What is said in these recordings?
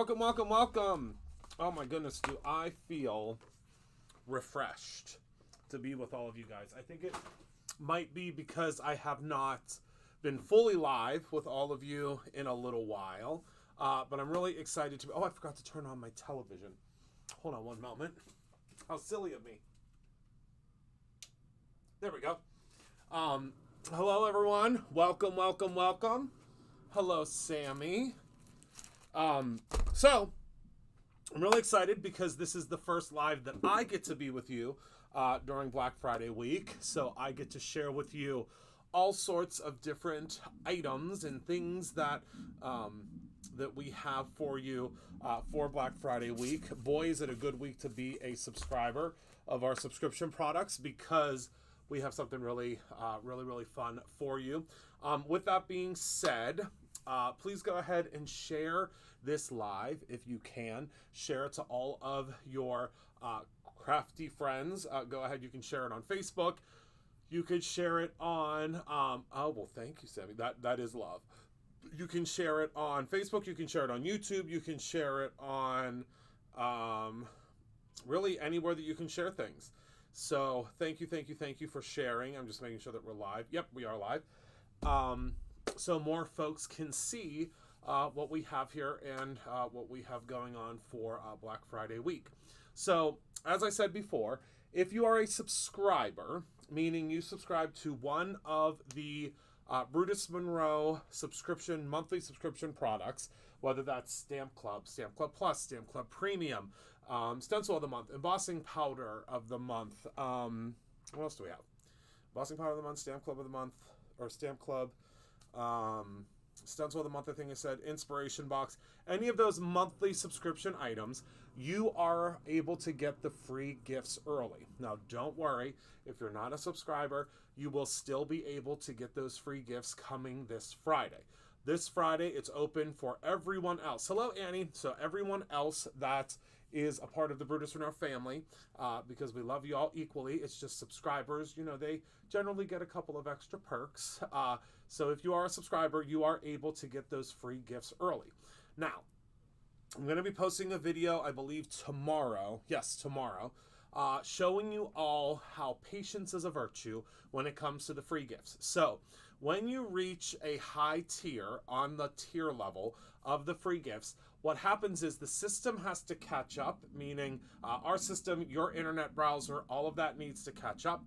welcome, welcome, welcome. Oh my goodness, do I feel refreshed to be with all of you guys. I think it might be because I have not been fully live with all of you in a little while, but I'm really excited to be. Oh, I forgot to turn on my television. Hold on one moment. How silly of me. There we go. Hello, everyone. Welcome, welcome, welcome. Hello, Sammy. So, I'm really excited because this is the first live that I get to be with you during Black Friday week. So I get to share with you all sorts of different items and things that that we have for you for Black Friday week. Boy, is it a good week to be a subscriber of our subscription products because we have something really, really fun for you. With that being said, please go ahead and share this live if you can. Share it to all of your crafty friends. Go ahead, you can share it on Facebook. You could share it on, oh, well, thank you, Sammy. That is love. You can share it on Facebook. You can share it on YouTube. You can share it on really anywhere that you can share things. So thank you for sharing. I'm just making sure that we're live. Yep, we are live. So more folks can see what we have here and what we have going on for Black Friday week. So as I said before, if you are a subscriber, meaning you subscribe to one of the Brutus Monroe monthly subscription products, whether that's Stamp Club Plus, Stamp Club Premium, Stencil of the Month, Embossing Powder of the Month. What else do we have? Embossing Powder of the Month, Stamp Club of the Month, or Stamp Club, Stencil of the Month, I think I said, Inspiration Box. Any of those monthly subscription items, you are able to get the free gifts early. Now, don't worry. If you're not a subscriber, you will still be able to get those free gifts coming this Friday. This Friday, it's open for everyone else. Hello, Annie. So everyone else that is a part of the Brutus Monroe family, because we love you all equally. It's just subscribers, you know, they generally get a couple of extra perks. So if you are a subscriber, you are able to get those free gifts early. Now, I'm going to be posting a video, I believe tomorrow, showing you all how patience is a virtue when it comes to the free gifts. So when you reach a high tier on the tier level of the free gifts, what happens is the system has to catch up, meaning our system, your internet browser, all of that needs to catch up.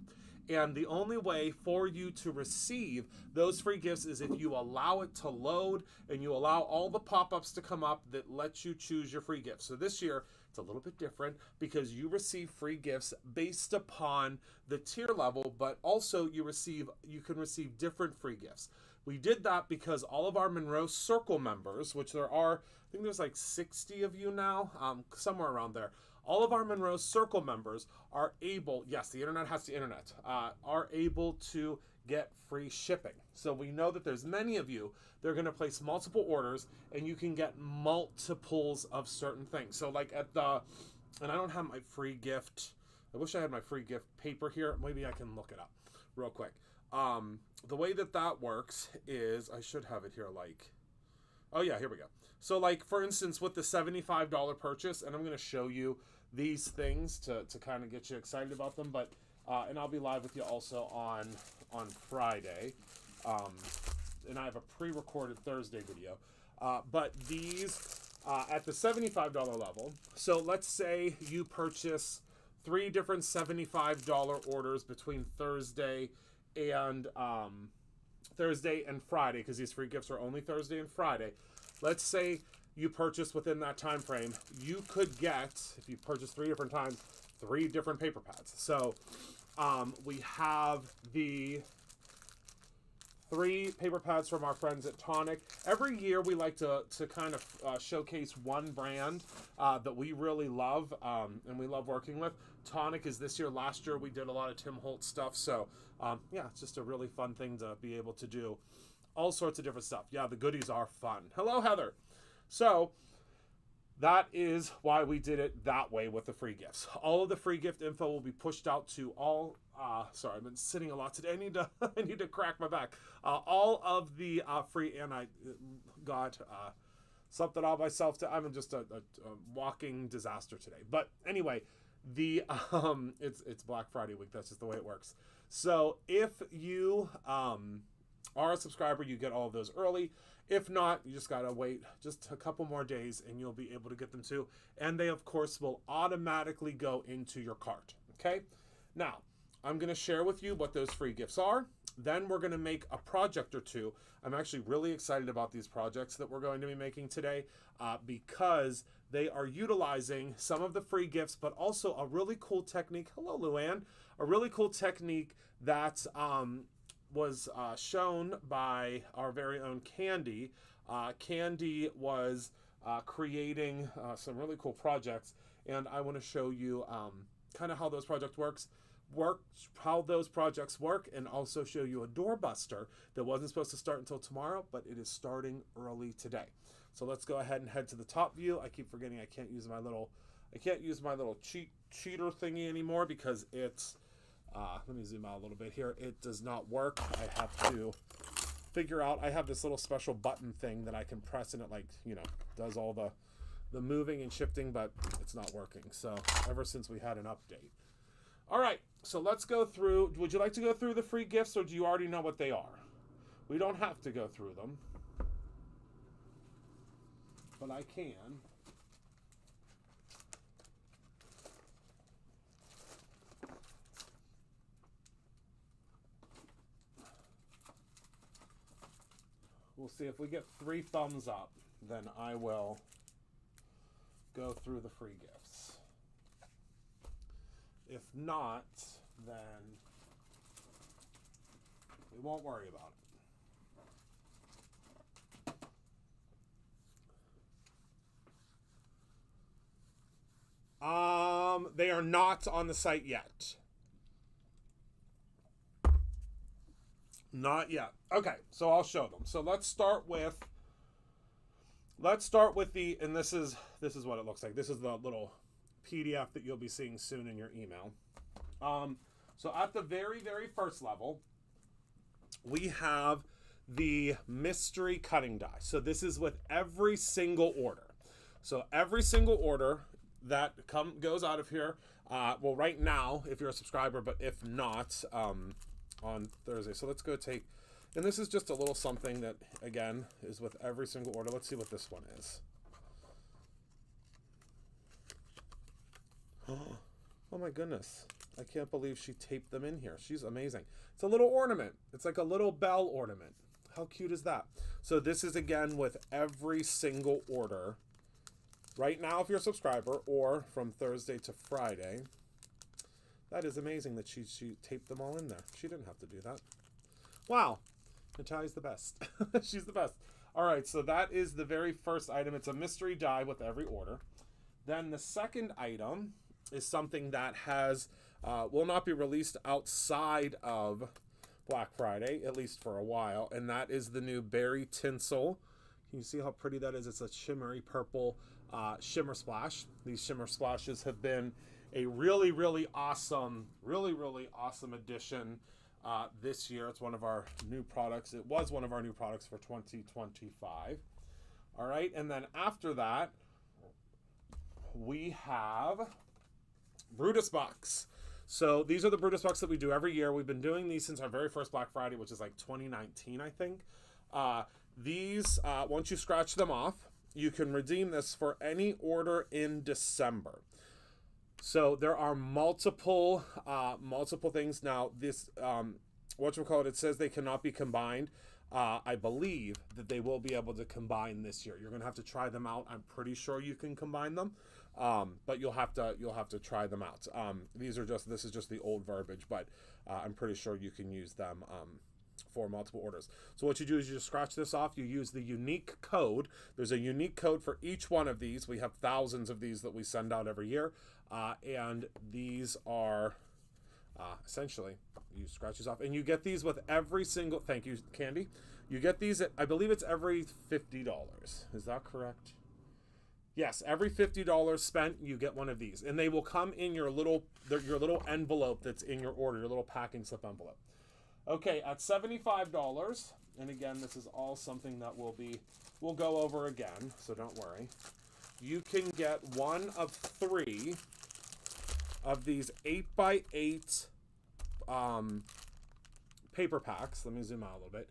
And the only way for you to receive those free gifts is if you allow it to load and you allow all the pop-ups to come up that let you choose your free gifts. So this year, it's a little bit different because you receive free gifts based upon the tier level, but also you can receive different free gifts. We did that because all of our Monroe Circle members, which there are, I think there's like 60 of you now, somewhere around there. All of our Monroe Circle members are able, yes, the internet has the internet, are able to get free shipping. So we know that there's many of you that are going to place multiple orders and you can get multiples of certain things. So like and I don't have my free gift. I wish I had my free gift paper here. Maybe I can look it up real quick. The way that works is, I should have it here like, oh yeah, here we go. So like, for instance, with the $75 purchase, and I'm going to show you these things to kind of get you excited about them, but and I'll be live with you also on Friday, and I have a pre-recorded Thursday video, but these at the $75 level, so let's say you purchase 3 different $75 orders between Thursday and Friday, because these free gifts are only Thursday and Friday. Let's say you purchase within that time frame, you could get, if you purchase 3 different times, 3 different paper pads. So we have the 3 paper pads from our friends at Tonic. Every year we like to kind of showcase one brand that we really love and we love working with. Tonic is this year. Last year we did a lot of Tim Holtz stuff. So yeah, it's just a really fun thing to be able to do. All sorts of different stuff. Yeah, the goodies are fun. Hello, Heather. So that is why we did it that way with the free gifts. All of the free gift info will be pushed out to all. Sorry, I've been sitting a lot today. I need to crack my back. All of the free, and I got something all myself. I'm just a walking disaster today. But anyway, the it's Black Friday week. That's just the way it works. So if you are a subscriber, you get all of those early. If not, you just gotta wait just a couple more days and you'll be able to get them too. And they, of course, will automatically go into your cart. Okay? Now, I'm gonna share with you what those free gifts are. Then we're gonna make a project or two. I'm actually really excited about these projects that we're going to be making today because they are utilizing some of the free gifts, but also a really cool technique. Hello, Luann. A really cool technique that was shown by our very own Candy. Candy was creating some really cool projects, and I want to show you kind of how those projects how those projects work, and also show you a doorbuster that wasn't supposed to start until tomorrow, but it is starting early today. So let's go ahead and head to the top view. I keep forgetting I can't use my little cheater thingy anymore because it's let me zoom out a little bit here. It does not work. I have to figure out, I have this little special button thing that I can press and it, like, you know, does all the moving and shifting, but it's not working. So ever since we had an update. All right, so let's go through. Would you like to go through the free gifts, or do you already know what they are? We don't have to go through them, but I can. We'll see if we get 3 thumbs up, then I will go through the free gifts. If not, then we won't worry about it. They are not on the site yet. Not yet. Okay, so I'll show them. So let's start with the, and this is what it looks like. This is the little PDF that you'll be seeing soon in your email. So at the very, very first level, we have the mystery cutting die. So this is with every single order. So every single order that goes out of here, well, right now, if you're a subscriber, but if not, on Thursday. So let's go take, and this is just a little something that, again, is with every single order. Let's see what this one is. Oh my goodness. I can't believe she taped them in here. She's amazing. It's a little ornament. It's like a little bell ornament. How cute is that? So this is, again, with every single order. Right now, if you're a subscriber, or from Thursday to Friday. That is amazing that she taped them all in there. She didn't have to do that. Wow. Natalia's the best. She's the best. All right, so that is the very first item. It's a mystery die with every order. Then the second item is something that has will not be released outside of Black Friday, at least for a while, and that is the new berry tinsel. Can you see how pretty that is? It's a shimmery purple shimmer splash. These shimmer splashes have been a really, really awesome addition this year. It's one of our new products. It was one of our new products for 2025. All right, and then after that, we have Brutus Bucks. So these are the Brutus Bucks that we do every year. We've been doing these since our very first Black Friday, which is like 2019, I think. These, once you scratch them off, you can redeem this for any order in December. So there are multiple things. Now this, whatchamacallit, it says they cannot be combined. I believe that they will be able to combine this year. You're gonna have to try them out. I'm pretty sure you can combine them, but you'll have to try them out. This is just the old verbiage, but I'm pretty sure you can use them for multiple orders. So what you do is you just scratch this off. You use the unique code. There's a unique code for each one of these. We have thousands of these that we send out every year, and these are essentially, you scratch these off, and you get these with every single, thank you, Candy. You get these at, I believe it's every $50. Is that correct? Yes, every $50 spent, you get one of these, and they will come in your little envelope that's in your order, your little packing slip envelope. Okay, at $75, and again, this is all something that we'll go over again, so don't worry. You can get one of 3 of these 8x8 paper packs. Let me zoom out a little bit.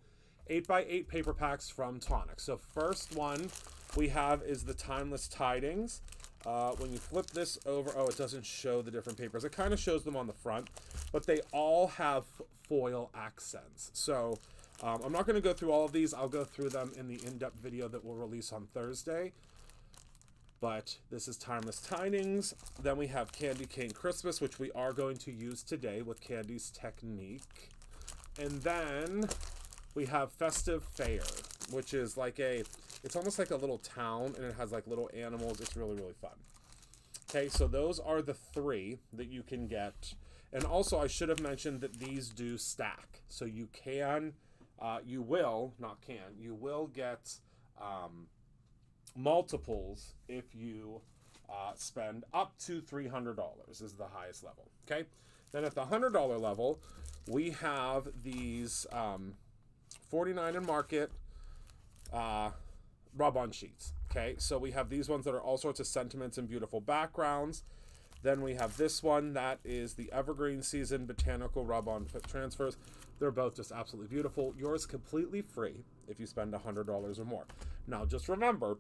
8x8 paper packs from Tonic. So first one we have is the Timeless Tidings. When you flip this over, oh, it doesn't show the different papers. It kind of shows them on the front, but they all have foil accents. So I'm not going to go through all of these. I'll go through them in the in-depth video that we'll release on Thursday. But this is Timeless Tidings. Then we have Candy Cane Christmas, which we are going to use today with Candy's Technique. And then we have Festive Fair, which is like it's almost like a little town, and it has like little animals. It's really, really fun. Okay, so those are the 3 that you can get. And also, I should have mentioned that these do stack. So you can, you will get multiples if you spend up to $300 is the highest level. Okay, then at the $100 level, we have these 49 in Market rub-on sheets. Okay, so we have these ones that are all sorts of sentiments and beautiful backgrounds. Then we have this one that is the Evergreen Season Botanical Rub-on Transfers. They're both just absolutely beautiful. Yours completely free if you spend $100 or more. Now, just remember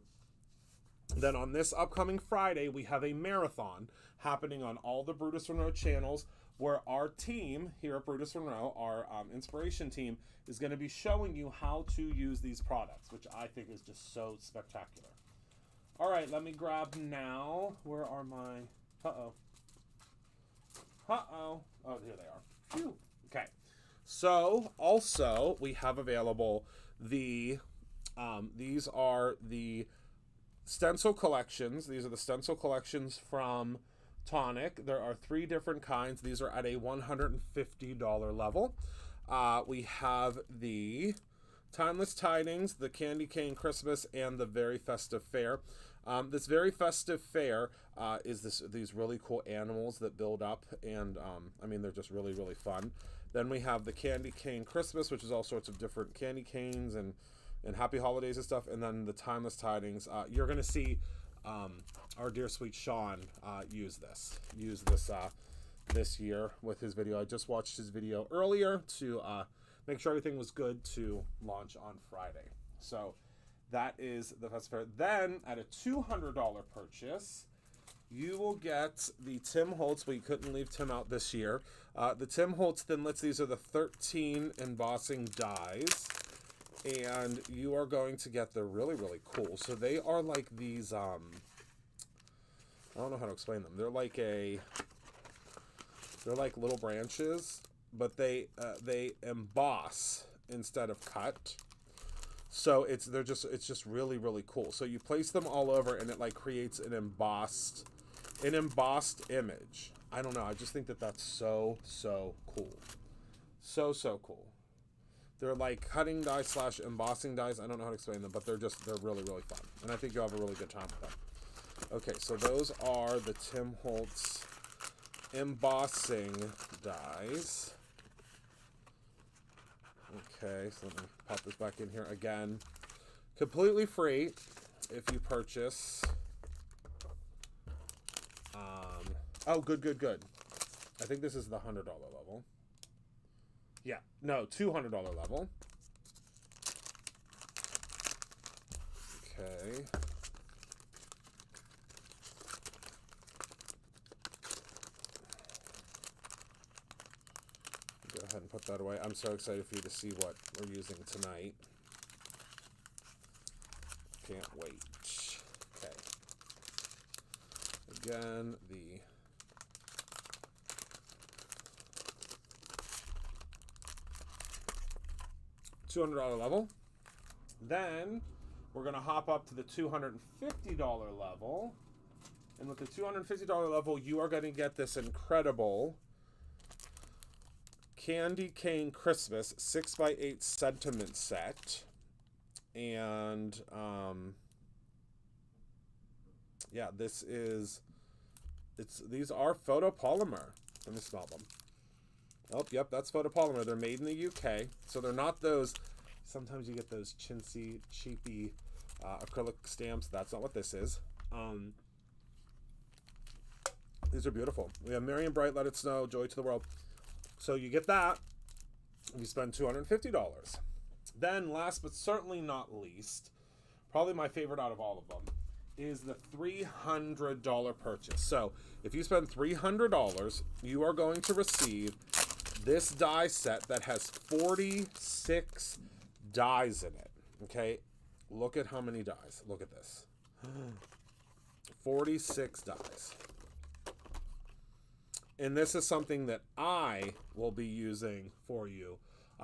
that on this upcoming Friday, we have a marathon happening on all the Brutus Monroe channels, where our team here at Brutus Monroe, our inspiration team, is going to be showing you how to use these products, which I think is just so spectacular. All right, let me grab now. Where are my... Uh-oh. Uh-oh. Oh, here they are. Phew. Okay. So, also, we have available the... these are the stencil collections. These are the stencil collections from Tonic. There are 3 different kinds. These are at a $150 level. We have the Timeless Tidings, the Candy Cane Christmas, and the Very Festive Fair. This Very Festive Fair is these really cool animals that build up, and I mean, they're just really, really fun. Then we have the Candy Cane Christmas, which is all sorts of different candy canes and happy holidays and stuff. And then the Timeless Tidings. You're going to see our dear sweet Sean use this this year with his video. I just watched his video earlier to make sure everything was good to launch on Friday. So that is the Festive Fair. Then at a $200 purchase, you will get the Tim Holtz. We couldn't leave Tim out this year. The Tim Holtz Thinlits. These are the 13 embossing dies. And you are going to get, they're really, really cool. So they are like these, I don't know how to explain them. They're like little branches, but they emboss instead of cut. So it's just really, really cool. So you place them all over, and it like creates an embossed image. I don't know. I just think that that's so cool. So cool. They're like cutting dies / embossing dies. I don't know how to explain them, but they're really, really fun. And I think you'll have a really good time with them. Okay, so those are the Tim Holtz embossing dies. Okay, so let me pop this back in here again. Completely free if you purchase. Oh, good. I think this is the $100 level. Yeah, no, $200 level. Okay. Go ahead and put that away. I'm so excited for you to see what we're using tonight. Can't wait. Okay. Again, the $200 level. Then we're going to hop up to the $250 level. And with the $250 level, you are going to get this incredible Candy Cane Christmas 6x8 sentiment set. And yeah, these are photopolymer. Let me smell them. Oh, yep, that's photopolymer. They're made in the UK. So they're not those Sometimes you get those chintzy, cheapy acrylic stamps. That's not what this is. These are beautiful. We have Merry and Bright, Let It Snow, Joy to the World. So you get that. You spend $250. Then, last but certainly not least, probably my favorite out of all of them, is the $300 purchase. So if you spend $300, you are going to receive this die set that has 46 dies in it. Okay, look at how many dies. Look at this. 46 dies. And this is something that I will be using for you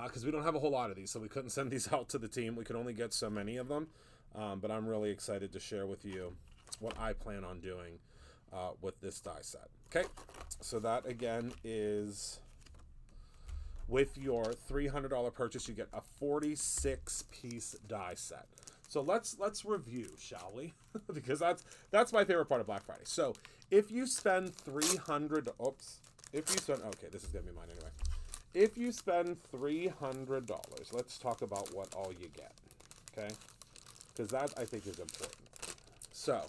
because we don't have a whole lot of these, so we couldn't send these out to the team. We could only get so many of them, but I'm really excited to share with you what I plan on doing with this die set. Okay, so that again is with your $300 purchase, you get a 46-piece die set. So let's review, shall we? Because that's my favorite part of Black Friday. So if you spend $300, okay, this is gonna be mine anyway. If you spend $300, let's talk about what all you get, okay? Because that I think is important. So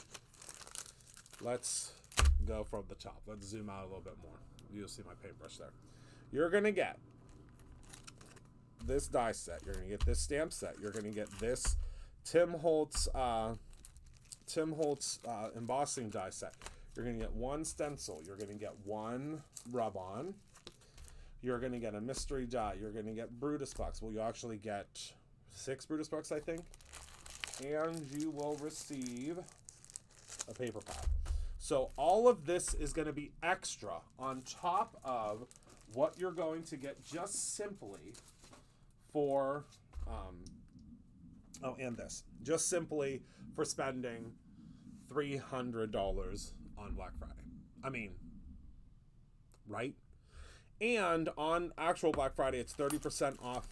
let's go from the top. Let's zoom out a little bit more. You'll see my paintbrush there. You're gonna get this die set. You're gonna get this stamp set. You're gonna get this Tim Holtz embossing die set. You're going to get one stencil. You're going to get one rub-on. You're going to get a mystery die. You're going to get Brutus bucks. Well, you actually get 6 Brutus bucks, I think. And you will receive a paper pad. So all of this is going to be extra on top of what you're going to get just simply for... and this. Just simply for spending $300 on Black Friday. I mean, right? And on actual Black Friday, it's 30% off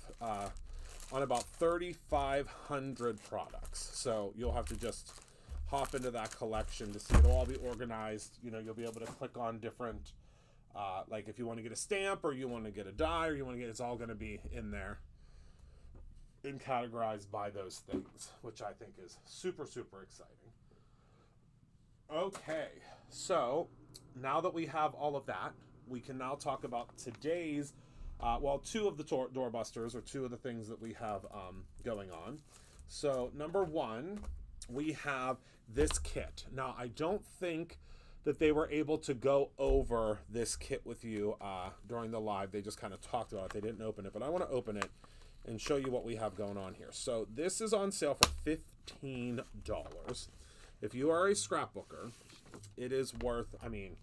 on about 3,500 products. So you'll have to just hop into that collection to see it'll all be organized. You know, you'll be able to click on different, like if you want to get a stamp or you want to get a die or you want to get, it's all going to be in there and categorized by those things, which I think is super, super exciting. Okay, so now that we have all of that, we can now talk about today's, two of the doorbusters, or 2 of the things that we have going on. So number 1, we have this kit. Now, I don't think that they were able to go over this kit with you during the live. They just kind of talked about it. They didn't open it, but I want to open it and show you what we have going on here. So this is on sale for $15. If you are a scrapbooker, it is worth, I mean,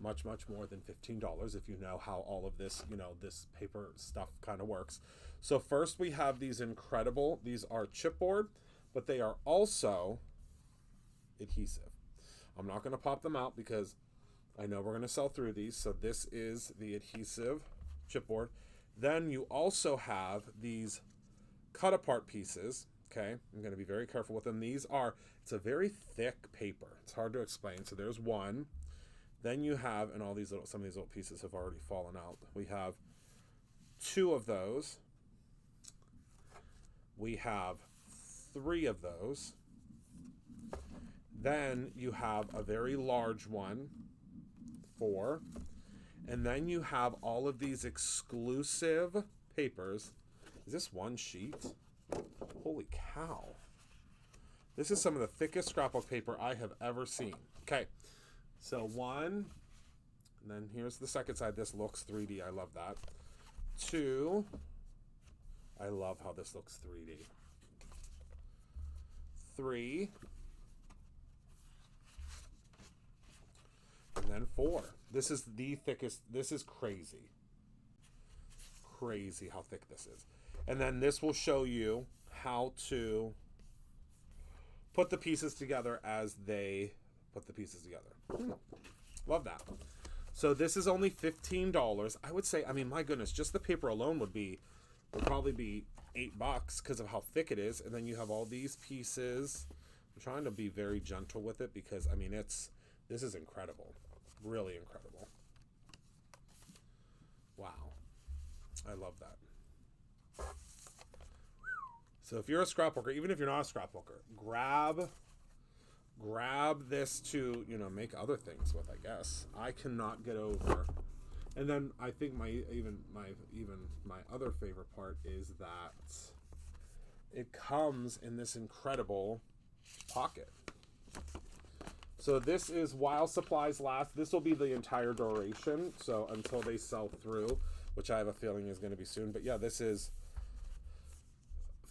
much, much more than $15 if you know how all of this, this paper stuff kind of works. So first we have these incredible, these are chipboard, but they are also adhesive. I'm not going to pop them out because I know we're going to sell through these. So this is the adhesive chipboard. Then you also have these cut apart pieces. Okay, I'm going to be very careful with them. It's a very thick paper. It's hard to explain. So there's one. Then you have, and some of these little pieces have already fallen out. We have 2 of those. We have 3 of those. Then you have a very large one, 4. And then you have all of these exclusive papers. Is this one sheet? Holy cow. This is some of the thickest scrapbook paper I have ever seen. Okay, so 1, and then here's the second side. This looks 3D. I love that. 2, I love how this looks 3D. 3, and then 4. This is the thickest. This is crazy. Crazy how thick this is. And then this will show you how to put the pieces together as they put the pieces together. Love that. So this is only $15. I would say, I mean, my goodness, just the paper alone would probably be $8 because of how thick it is. And then you have all these pieces. I'm trying to be very gentle with it because, I mean, this is incredible. Really incredible. Wow. I love that. So if you're a scrapbooker, even if you're not a scrapbooker, grab this to, you know, make other things with, I guess. I cannot get over. And then I think my other favorite part is that it comes in this incredible pocket. So this is while supplies last. This will be the entire duration, so until they sell through, which I have a feeling is going to be soon. But yeah, this is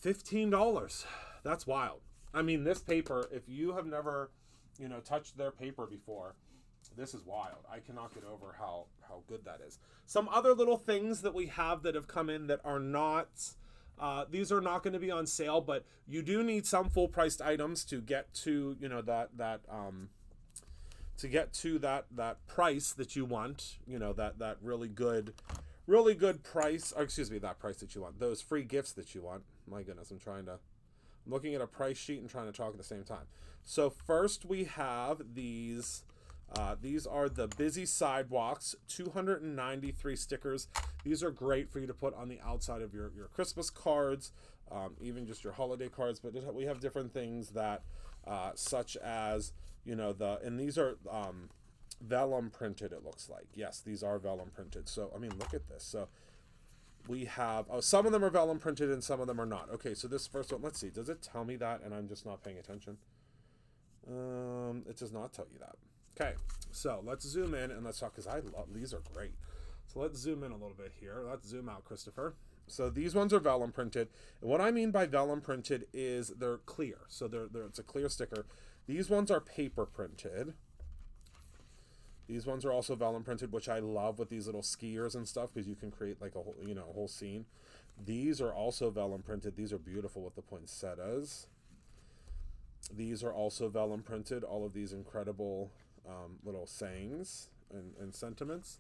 $15. That's wild. I mean, this paper, if you have never, you know, touched their paper before, this is wild. I cannot get over how good that is. Some other little things that we have that have come in that are not, these are not going to be on sale, but you do need some full priced items to get to, you know, that price that you want, you know, that really good price, or excuse me, that price that you want, those free gifts that you want. My goodness, I'm looking at a price sheet and trying to talk at the same time. So first we have these are the Busy Sidewalks, 293 stickers. These are great for you to put on the outside of your Christmas cards, even just your holiday cards, but we have different things that, such as, you know, and these are vellum printed, it looks like. Yes, these are vellum printed. So, I mean, look at this. So we have, some of them are vellum printed and some of them are not. Okay, so this first one, let's see. Does it tell me that and I'm just not paying attention? It does not tell you that. Okay, so let's zoom in and let's talk, because I love, these are great. So let's zoom in a little bit here. Let's zoom out, Christopher. So these ones are vellum printed. And what I mean by vellum printed is they're clear. So it's a clear sticker. These ones are paper printed. These ones are also vellum printed, which I love with these little skiers and stuff, because you can create like a whole, you know, a whole scene. These are also vellum printed. These are beautiful with the poinsettias. These are also vellum printed. All of these incredible little sayings and sentiments.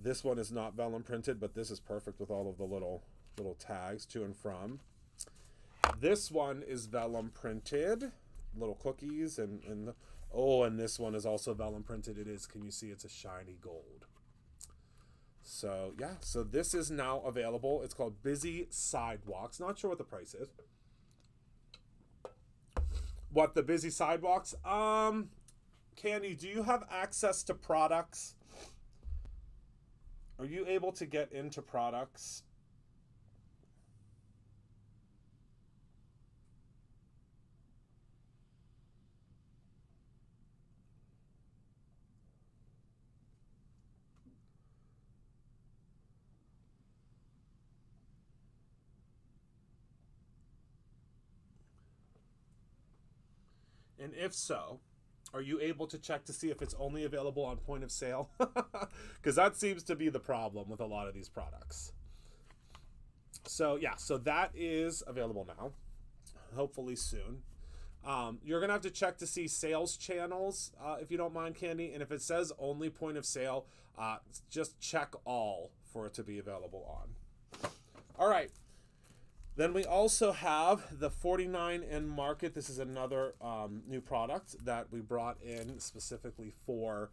This one is not vellum printed, but this is perfect with all of the little tags to and from. This one is vellum printed, little cookies and this one is also vellum printed. It is, can you see, it's a shiny gold. So yeah, so this is now available. It's called Busy Sidewalks. Not sure what the price is. What the Busy Sidewalks? Candy, do you have access to products? Are you able to get into products? And if so, are you able to check to see if it's only available on point of sale? Because that seems to be the problem with a lot of these products. So yeah, so that is available now, hopefully soon. You're going to have to check to see sales channels, if you don't mind, Candy. And if it says only point of sale, just check all for it to be available on. All right. Then we also have the 49 in Market. This is another new product that we brought in specifically for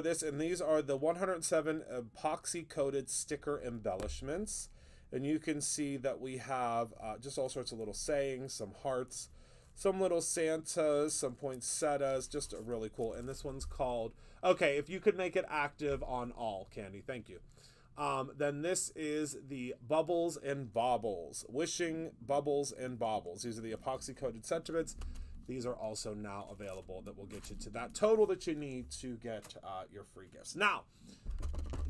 this. And these are the 107 epoxy-coated sticker embellishments. And you can see that we have just all sorts of little sayings, some hearts, some little Santas, some poinsettias, just really cool. And this one's called, okay, if you could make it active on all, Candy, thank you. Then this is the Bubbles and Baubles, Wishing Bubbles and Baubles. These are the epoxy-coated sentiments. These are also now available that will get you to that total that you need to get your free gifts. Now,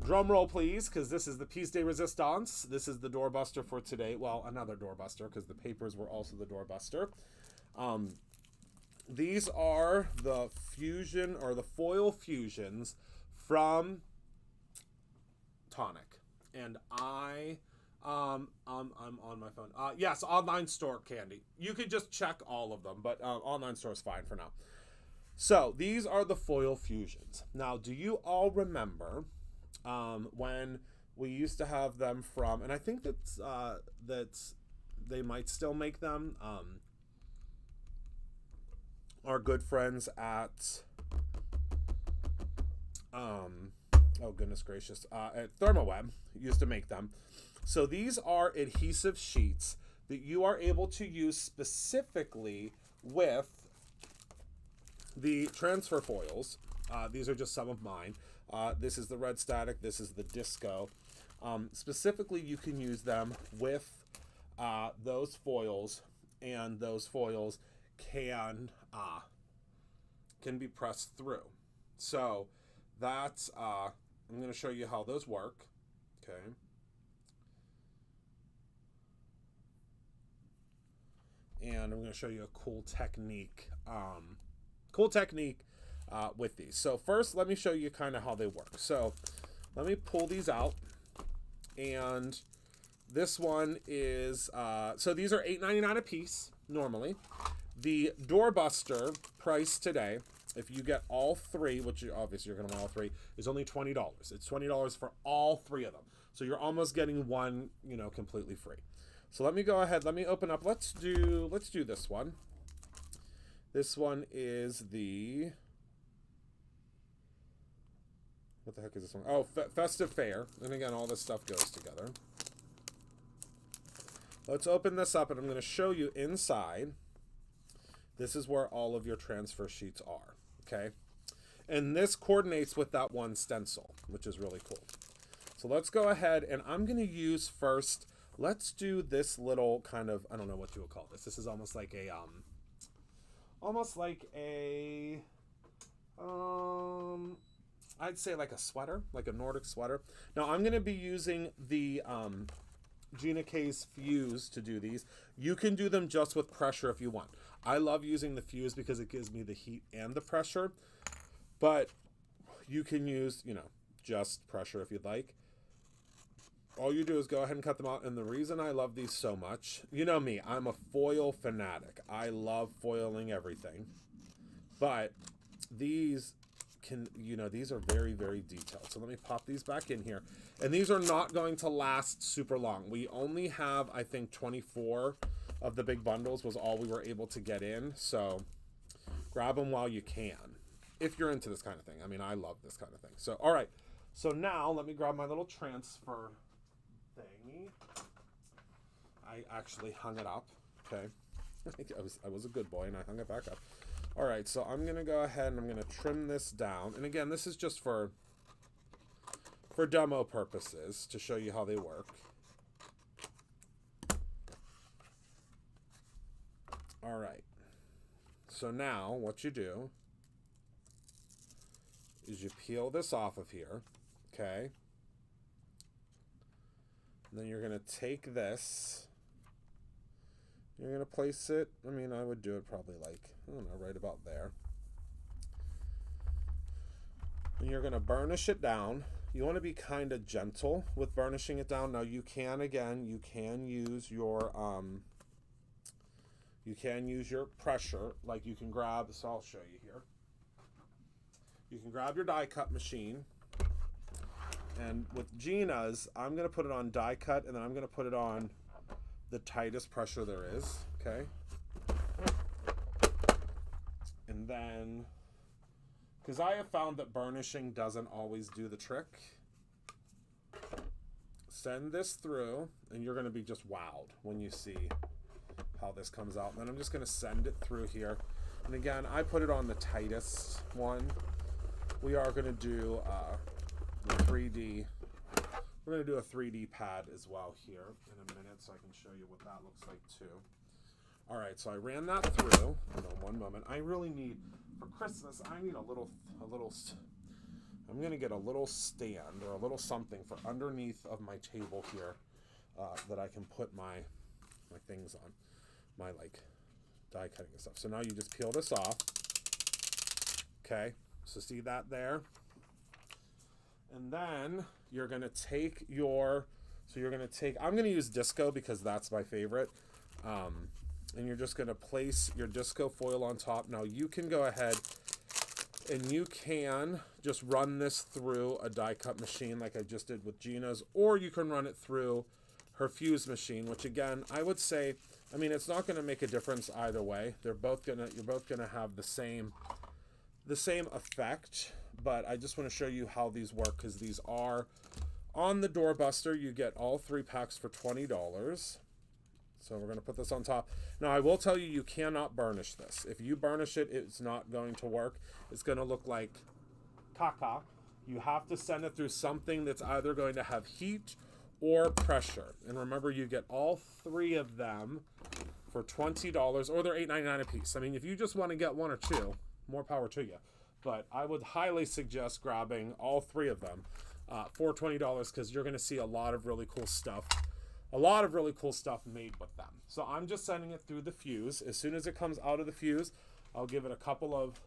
drum roll please, because this is the piece de resistance. This is the doorbuster for today. Well, another doorbuster, because the papers were also the doorbuster. These are the fusion, or the foil fusions from Tonic, and I'm on my phone. Yes, online store, Candy. You could just check all of them, but online store is fine for now. So these are the foil fusions. Now, do you all remember when we used to have them from? And I think that they might still make them. Our good friends at oh goodness gracious, at ThermoWeb used to make them. So these are adhesive sheets that you are able to use specifically with the transfer foils. These are just some of mine. This is the red static, this is the disco. Specifically, you can use them with those foils, and those foils can be pressed through. So that's, I'm going to show you how those work. Okay. And I'm going to show you a cool technique. With these. So first, let me show you kind of how they work. So let me pull these out, and this one is so these are $8.99 a piece normally. The doorbuster price today, if you get all three, which obviously you're going to want all three, is only $20. It's $20 for all three of them. So you're almost getting one, you know, completely free. So let me go ahead. Let me open up. Let's do this one. This one is the, what the heck is this one? Oh, Festive Fair. And again, all this stuff goes together. Let's open this up, and I'm going to show you inside. This is where all of your transfer sheets are, okay? And this coordinates with that one stencil, which is really cool. So let's go ahead, and I'm going to use first, let's do this little kind of, I don't know what you would call this. This is almost like a, I'd say like a sweater, like a Nordic sweater. Now I'm going to be using the Gina K's fuse to do these. You can do them just with pressure if you want. I love using the fuse because it gives me the heat and the pressure, but you can use, you know, just pressure if you'd like. All you do is go ahead and cut them out. And the reason I love these so much, you know me, I'm a foil fanatic. I love foiling everything. But these can, you know, these are very, very detailed. So let me pop these back in here. And these are not going to last super long. We only have, I think, 24 of the big bundles was all we were able to get in. So grab them while you can, if you're into this kind of thing. I mean, I love this kind of thing. So, all right. So now let me grab my little transfer thingy. I actually hung it up. Okay. I was a good boy and I hung it back up. All right. So I'm going to go ahead and I'm going to trim this down. And again, this is just for demo purposes to show you how they work. All right. So now what you do is you peel this off of here. Okay. And then you're going to take this, you're going to place it, I mean, I would do it probably like, I don't know, right about there. And you're going to burnish it down. You want to be kind of gentle with burnishing it down. Now you can, again, you can use your pressure, like you can grab, so I'll show you here. You can grab your die cut machine. And with Gina's, I'm going to put it on die cut, and then I'm going to put it on the tightest pressure there is, okay? And then, because I have found that burnishing doesn't always do the trick. Send this through, and you're going to be just wowed when you see how this comes out. And then I'm just going to send it through here. And again, I put it on the tightest one. We are going to do the 3D. We're going to do a 3D pad as well here in a minute, so I can show you what that looks like too. All right, so I ran that through. Hold on one moment. I really need, for Christmas, I need a little, I'm going to get a little stand or a little something for underneath of my table here that I can put my things on, my like die cutting and stuff. So now you just peel this off. Okay, so see that there? And then you're going to take your, I'm going to use disco because that's my favorite. And you're just going to place your disco foil on top. Now you can go ahead and you can just run this through a die cut machine like I just did with Gina's, or you can run it through her fuse machine, which again, I would say, I mean, it's not going to make a difference either way. You're both going to have the same effect. But I just want to show you how these work because these are on the doorbuster. You get all 3 packs for $20. So we're going to put this on top. Now, I will tell you, you cannot burnish this. If you burnish it, it's not going to work. It's going to look like caca. You have to send it through something that's either going to have heat or pressure. And remember, you get all 3 of them for $20, or they're $8.99 a piece. I mean, if you just want to get 1 or 2, more power to you. But I would highly suggest grabbing all 3 of them for $20, because you're going to see a lot of really cool stuff. A lot of really cool stuff made with them. So I'm just sending it through the fuse. As soon as it comes out of the fuse, I'll give it a couple of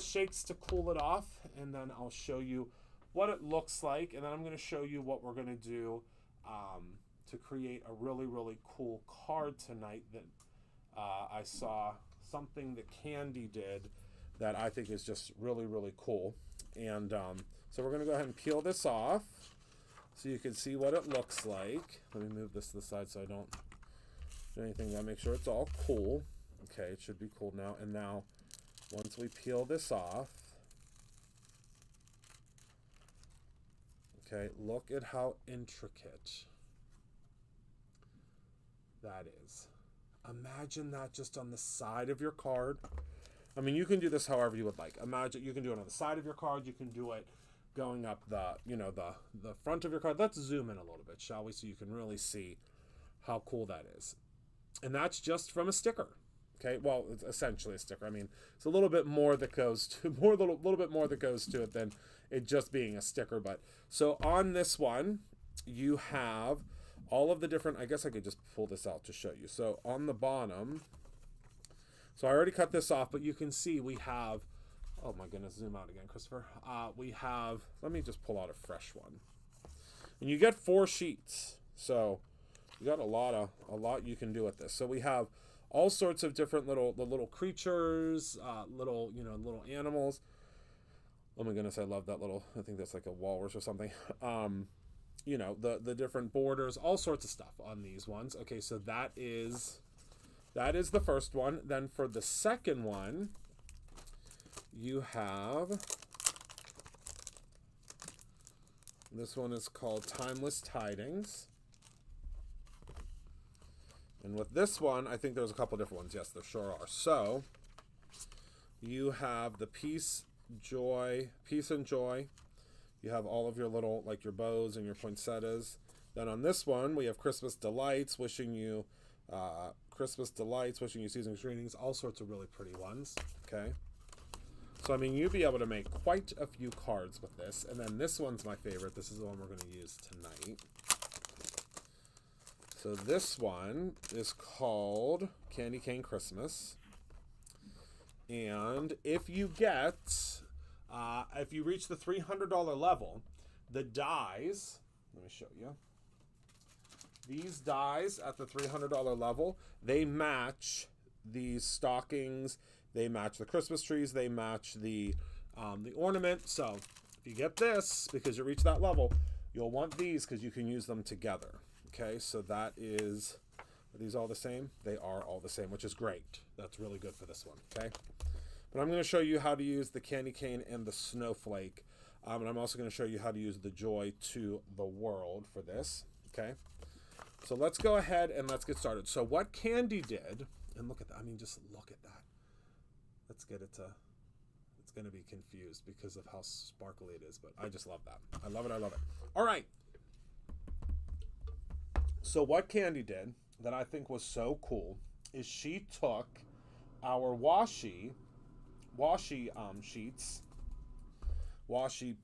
shakes to cool it off, and then I'll show you what it looks like, and then I'm going to show you what we're going to do to create a really, really cool card tonight that I saw something that Candy did that I think is just really, really cool. And so we're going to go ahead and peel this off so you can see what it looks like. Let me move this to the side so I don't do anything. I'll make sure it's all cool. Okay, it should be cool now. And now, once we peel this off, okay, look at how intricate that is. Imagine that just on the side of your card. I mean, you can do this however you would like. Imagine you can do it on the side of your card. You can do it going up the, the front of your card. Let's zoom in a little bit, shall we? So you can really see how cool that is. And that's just from a sticker. Okay, well, it's essentially a sticker. I mean, it's a little bit more that goes to little bit more that goes to it than it just being a sticker. But so on this one, you have all of the different. I guess I could just pull this out to show you. So on the bottom, so I already cut this off, but you can see we have. Oh my goodness, zoom out again, Christopher. We have. Let me just pull out a fresh one, and you get 4 sheets. So you got a lot you can do with this. So we have all sorts of different little creatures, little animals. Oh my goodness, I love that little, I think that's like a walrus or something. The different borders, all sorts of stuff on these ones. Okay, so that is the first one. Then for the second one, you have, this one is called Timeless Tidings. And with this one, I think there's a couple different ones. Yes, there sure are. So you have the peace and joy. You have all of your little, like your bows and your poinsettias. Then on this one, we have Christmas Delights, wishing you season's greetings, all sorts of really pretty ones. Okay. So, I mean, you'd be able to make quite a few cards with this. And then this one's my favorite. This is the one we're going to use tonight. So this one is called Candy Cane Christmas. And if you reach the $300 level, the dies, let me show you. These dies at the $300 level, they match these stockings, they match the Christmas trees, they match the ornament. So if you get this, because you reach that level, you'll want these because you can use them together. Okay, so that is, are these all the same? They are all the same, which is great. That's really good for this one, okay? But I'm going to show you how to use the candy cane and the snowflake. And I'm also going to show you how to use the joy to the world for this, okay? So let's go ahead and let's get started. So what Candy did, and look at that. I mean, just look at that. Let's get it to, it's going to be confused because of how sparkly it is, but I just love that. I love it. I love it. All right. So what Candy did that I think was so cool is she took our washi sheets, washi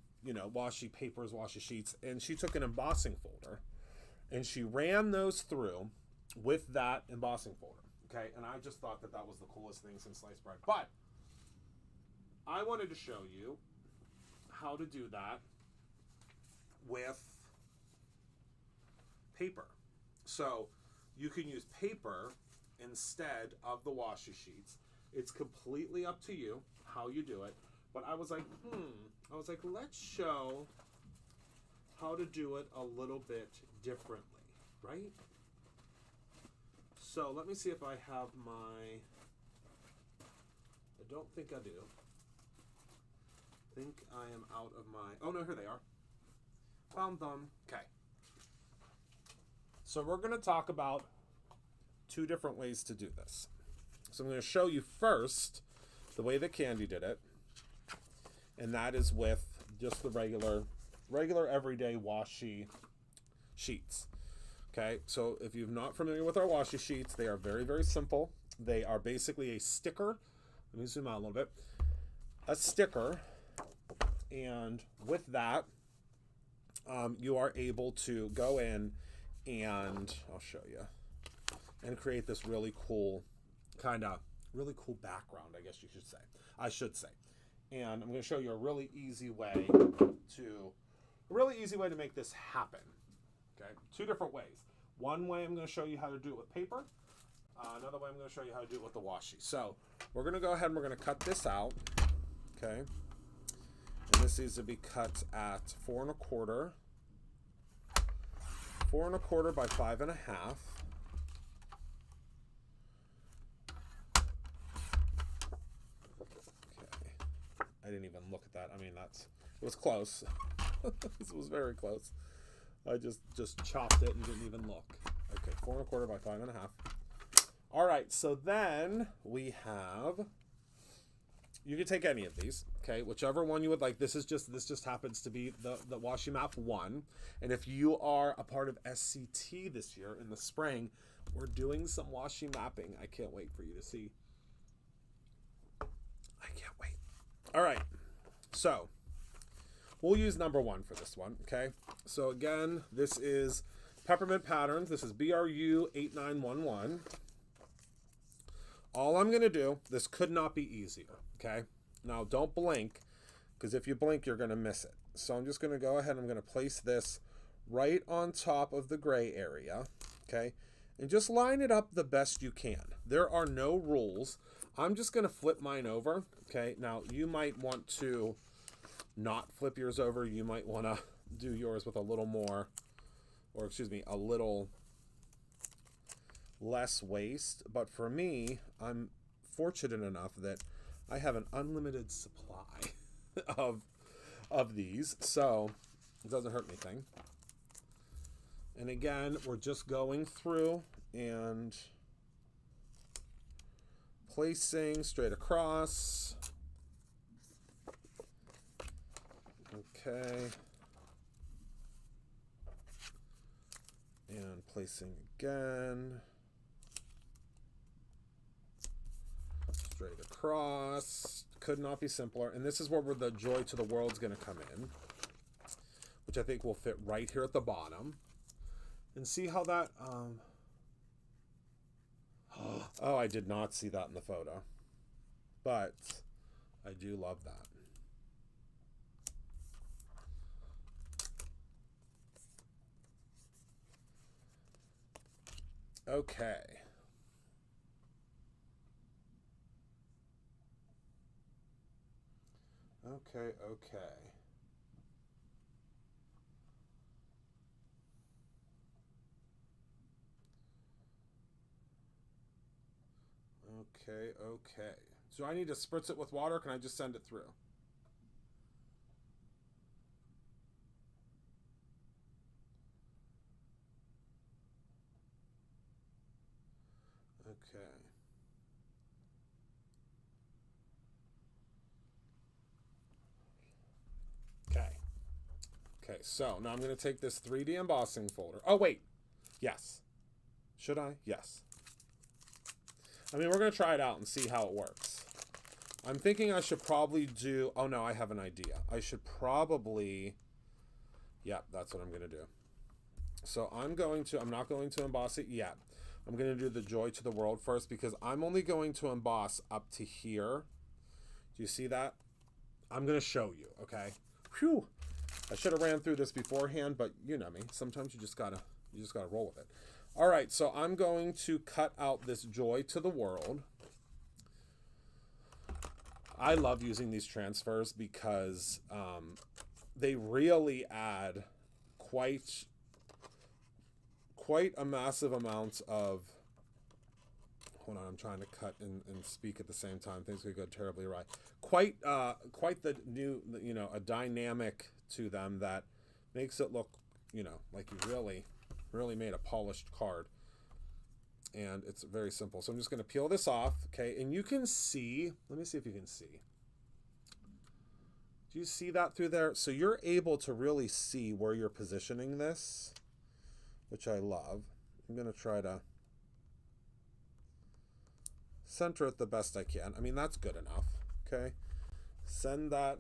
papers, washi sheets, and she took an embossing folder and she ran those through with that embossing folder. Okay, and I just thought that was the coolest thing since sliced bread. But I wanted to show you how to do that with paper. So you can use paper instead of the washi sheets. It's completely up to you how you do it. But I was like, let's show how to do it a little bit differently, right? So let me see if I have I don't think I do. I think I am out of oh no, here they are. Found them. Okay. So we're going to talk about two different ways to do this. So I'm going to show you first the way that Candy did it, and that is with just the regular everyday washi sheets. Okay, so if you're not familiar with our washi sheets, they are very, very simple. They are basically a sticker. Let me zoom out a little bit. A sticker, and with that, you are able to go in and I'll show you, and create this really cool background, I guess I should say. And I'm going to show you a really easy way to make this happen. Okay, two different ways. One way I'm going to show you how to do it with paper. Another way I'm going to show you how to do it with the washi. So we're going to go ahead and we're going to cut this out. Okay, and this needs to be cut at 4 1/4 by 5 1/2. Okay, I didn't even look at that. I mean, it was close. This was very close. I just chopped it and didn't even look. Okay, 4 1/4 by 5 1/2. All right, so then we have, you can take any of these, okay, whichever one you would like. This just happens to be the Washi Map 1. And if you are a part of SCT this year in the spring, we're doing some washi mapping. I can't wait for you to see. I can't wait. All right, so we'll use number 1 for this one, okay? So again, this is Peppermint Patterns. This is BRU 8911. All I'm going to do, this could not be easier, okay? Now, don't blink, because if you blink, you're going to miss it. So I'm just going to go ahead and I'm going to place this right on top of the gray area, okay? And just line it up the best you can. There are no rules. I'm just going to flip mine over, okay? Now, you might want to not flip yours over. You might want to do yours with a little more, or excuse me, a little less waste. But for me, I'm fortunate enough that I have an unlimited supply of these, so it doesn't hurt anything. And again, we're just going through and placing straight across. Okay. And placing again. Straight across. Could not be simpler. And this is where the joy to the world's going to come in, which I think will fit right here at the bottom. And see how that... oh, I did not see that in the photo. But I do love that. Okay. Okay. Okay. So I need to spritz it with water, or can I just send it through? Okay. Okay, so now I'm going to take this 3D embossing folder. Oh, wait. Yes. Should I? Yes. I mean, we're going to try it out and see how it works. I'm thinking I should probably do... Oh, no, I have an idea. I should probably... Yep, that's what I'm going to do. So I'm not going to emboss it yet. I'm going to do the Joy to the World first, because I'm only going to emboss up to here. Do you see that? I'm going to show you, okay? Whew. I should have ran through this beforehand, but you know me. Sometimes you just gotta roll with it. All right, so I'm going to cut out this Joy to the World. I love using these transfers because they really add quite a massive amount of... Hold on, I'm trying to cut and speak at the same time. Things could go terribly awry. Quite the new, a dynamic to them that makes it look, like you really made a polished card. And it's very simple. So I'm just going to peel this off, okay? And you can see, let me see if you can see. Do you see that through there? So you're able to really see where you're positioning this, which I love. I'm going to try to center it the best I can. I mean, that's good enough, okay? Send that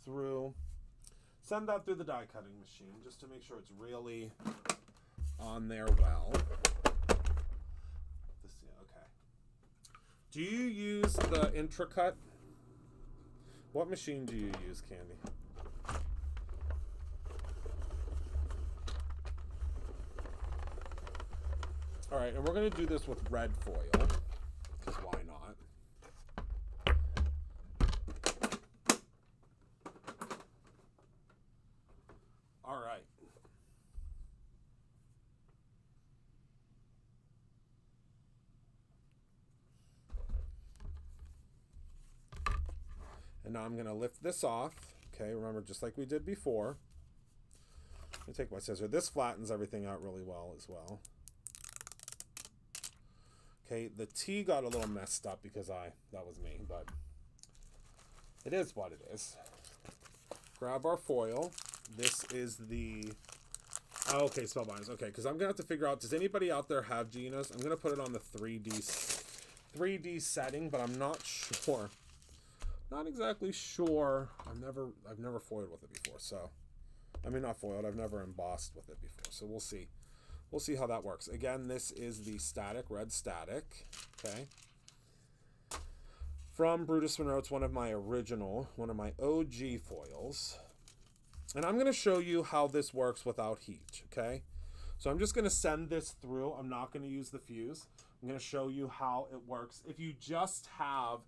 through the die cutting machine just to make sure it's really on there well. Okay. Do you use the Intracut? What machine do you use, Candy? All right, and we're going to do this with red foil, because why not? All right. And now I'm going to lift this off. Okay, remember, just like we did before. Let me take my scissor. This flattens everything out really well as well. Okay, the T got a little messed up because that was me, but it is what it is. Grab our foil. This is the, oh, okay, Spellbinders. Okay, because I'm going to have to figure out, does anybody out there have Gina's? I'm going to put it on the 3D setting, but I'm not sure. Not exactly sure. I've never foiled with it before, so I mean not foiled. I've never embossed with it before, so we'll see. We'll see how that works. Again, this is the static red static. Okay. From Brutus Monroe. It's one of my OG foils, and I'm going to show you how this works without heat. Okay. So I'm just going to send this through. I'm not going to use the fuse. I'm going to show you how it works if you just have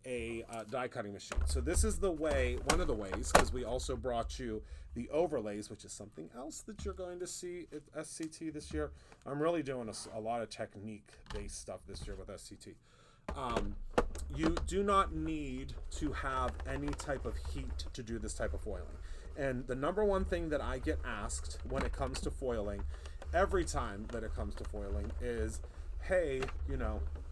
a die cutting machine. So this is one of the ways, because we also brought you the overlays, which is something else that you're going to see at SCT this year. I'm really doing a lot of technique based stuff this year with SCT. You do not need to have any type of heat to do this type of foiling. And the number one thing that I get asked when it comes to foiling, every time that it comes to foiling, is, hey,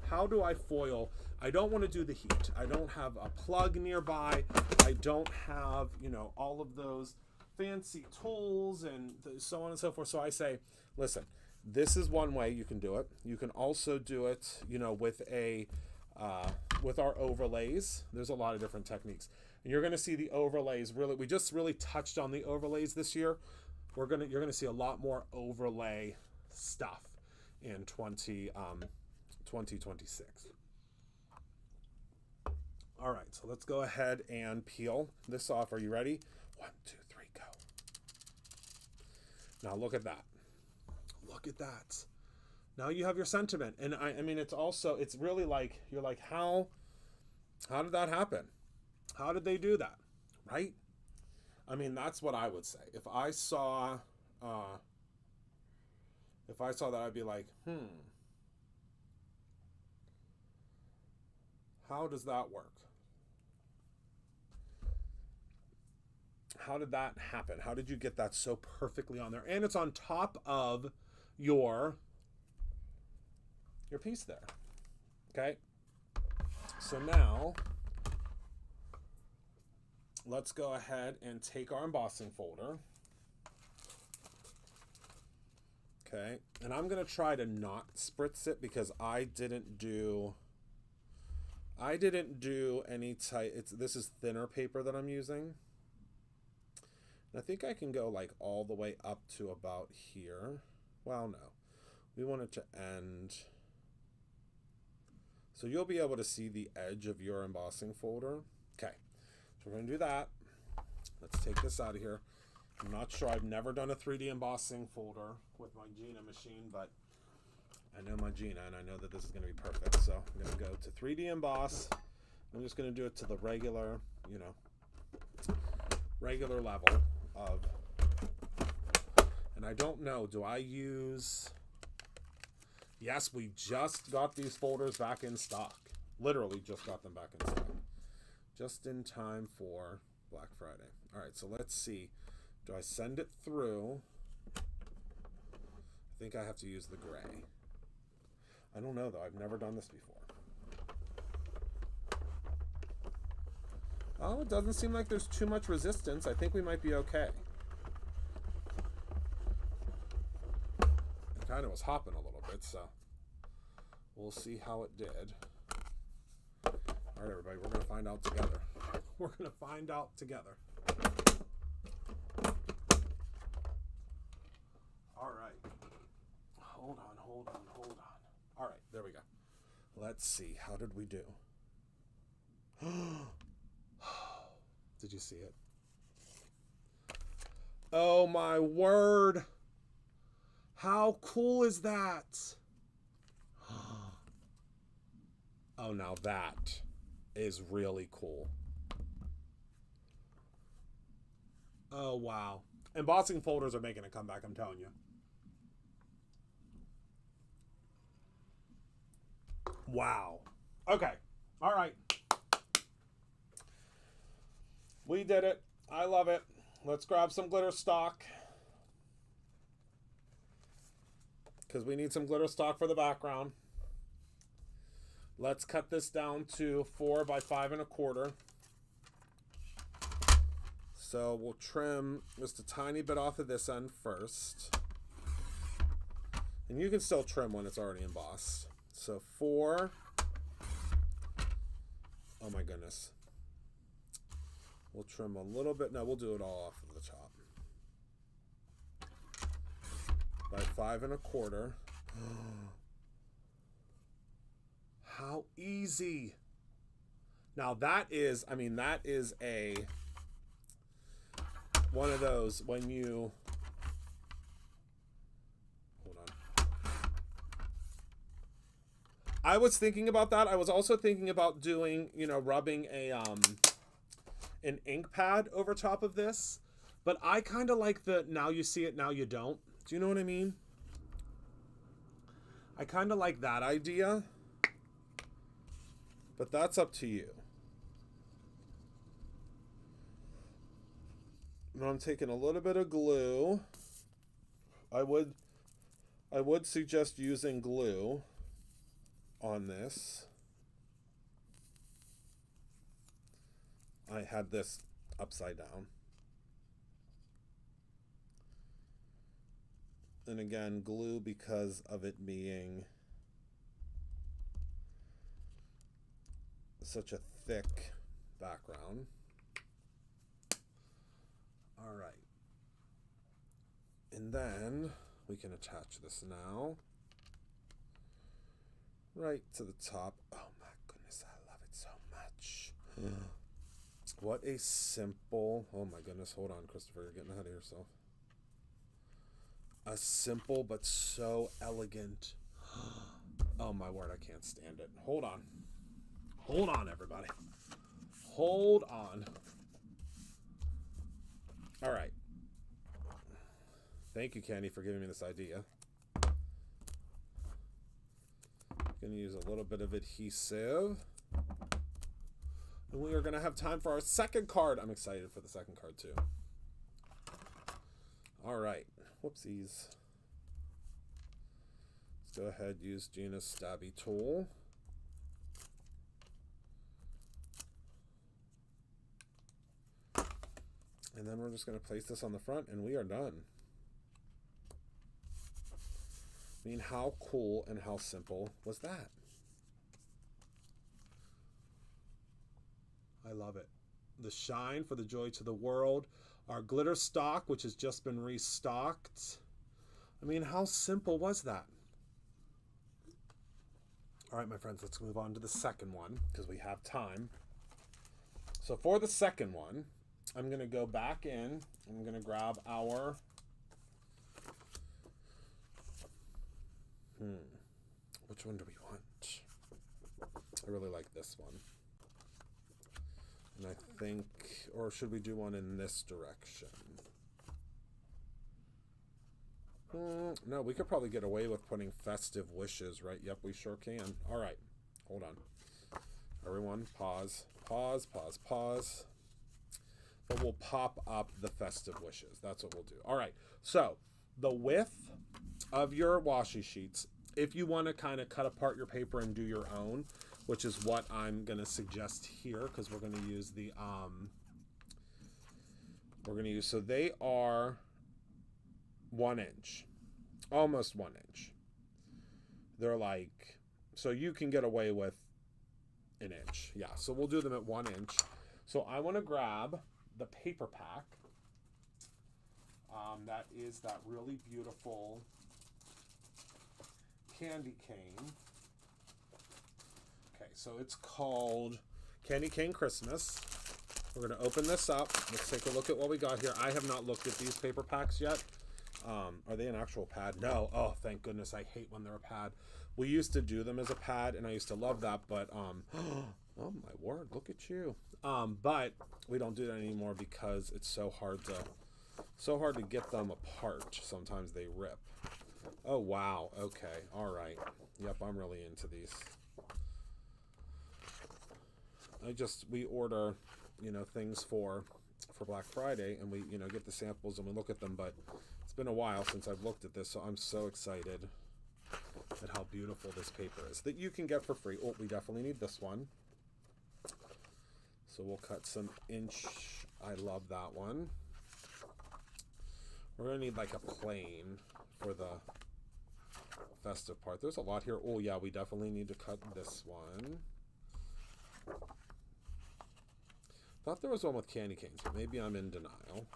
how do I foil? I don't want to do the heat. I don't have a plug nearby. I don't have, all of those fancy tools and so on and so forth. So I say, listen, this is one way you can do it. You can also do it, with our overlays. There's a lot of different techniques. And you're going to see the overlays we just really touched on the overlays this year. You're going to see a lot more overlay stuff in 2026. All right, so let's go ahead and peel this off. Are you ready? 1, 2, 3, go. Now look at that. Look at that. Now you have your sentiment. And I mean, it's really like, you're like, how did that happen? How did they do that? Right? I mean, that's what I would say. If I saw that, I'd be like, how does that work? How did that happen? How did you get that so perfectly on there? And it's on top of your piece there. Okay? So now, let's go ahead and take our embossing folder. Okay? And I'm going to try to not spritz it because I didn't do any type, this is thinner paper that I'm using. And I think I can go like all the way up to about here. Well, no. We want it to end. So you'll be able to see the edge of your embossing folder. Okay. So we're going to do that. Let's take this out of here. I'm not sure. I've never done a 3D embossing folder with my Gina machine, but I know my Gina, and I know that this is going to be perfect. So I'm going to go to 3D emboss. I'm just going to do it to the regular level of, and I don't know, do I use, yes, we just got these folders back in stock. Literally just got them back in stock. Just in time for Black Friday. All right, so let's see. Do I send it through? I think I have to use the gray. I don't know, though. I've never done this before. Oh, it doesn't seem like there's too much resistance. I think we might be okay. It kind of was hopping a little bit, so we'll see how it did. All right, everybody, we're going to find out together. We're going to find out together. All right. Hold on. All right, there we go. Let's see. How did we do? Did you see it? Oh, my word. How cool is that? Oh, now that is really cool. Oh, wow. Embossing folders are making a comeback, I'm telling you. Wow. Okay. All right. We did it. I love it. Let's grab some glitter stock, because we need some glitter stock for the background. Let's cut this down to 4 by 5 1/4. So we'll trim just a tiny bit off of this end first. And you can still trim when it's already embossed. So 4. Oh my goodness. We'll trim a little bit. No, we'll do it all off of the top. By 5 1/4. How easy. Now that is, I mean, that is one of those when you, hold on. I was thinking about that. I was also thinking about doing, rubbing an ink pad over top of this, but I kind of like the now you see it, now you don't. Do you know what I mean? I kind of like that idea, but that's up to you. Now I'm taking a little bit of glue. I would suggest using glue on this. I had this upside down. And again, glue because of it being such a thick background. All right. And then we can attach this now. Right to the top. Oh my goodness, I love it so much. What a simple, oh my goodness, hold on, Christopher, you're getting ahead of yourself. A simple but so elegant. Oh my word, I can't stand it. Hold on. Hold on, everybody. Hold on. All right. Thank you, Candy, for giving me this idea. Going to use a little bit of adhesive. And we are going to have time for our second card. I'm excited for the second card, too. All right. Whoopsies. Let's go ahead and use Gina's stabby tool. And then we're just going to place this on the front, and we are done. I mean, how cool and how simple was that? I love it. The shine for the joy to the world. Our glitter stock, which has just been restocked. I mean, how simple was that? All right, my friends, let's move on to the second one because we have time. So for the second one, I'm going to go back in. I'm going to grab our... Which one do we want? I really like this one. And I think, or should we do one in this direction? No, we could probably get away with putting festive wishes, right? Yep, we sure can. All right, hold on. Everyone, pause, pause, pause, pause. But we'll pop up the festive wishes. That's what we'll do. All right, so the width of your washi sheets If you want to kind of cut apart your paper and do your own, which is what I'm going to suggest here, because we're going to use the, so they are 1 inch, almost 1 inch. They're like, so you can get away with an inch. Yeah, so we'll do them at 1 inch. So I want to grab the paper pack. That is that really beautiful candy cane. Okay, so it's called Candy Cane Christmas. We're going to open this up. Let's take a look at what we got here. I have not looked at these paper packs yet. Are they an actual pad? No. Oh, thank goodness. I hate when they're a pad. We used to do them as a pad, and I used to love that, but, oh my word, look at you. But we don't do that anymore because it's so hard to get them apart. Sometimes they rip. Oh, wow. Okay. All right. Yep, I'm really into these. We order, things for Black Friday, and we, get the samples and we look at them, but it's been a while since I've looked at this, so I'm so excited at how beautiful this paper is that you can get for free. Oh, we definitely need this one. So we'll cut some inch. I love that one. We're going to need like a plane for the festive part. There's a lot here. Oh, yeah, we definitely need to cut this one. Thought there was one with candy canes, but maybe I'm in denial.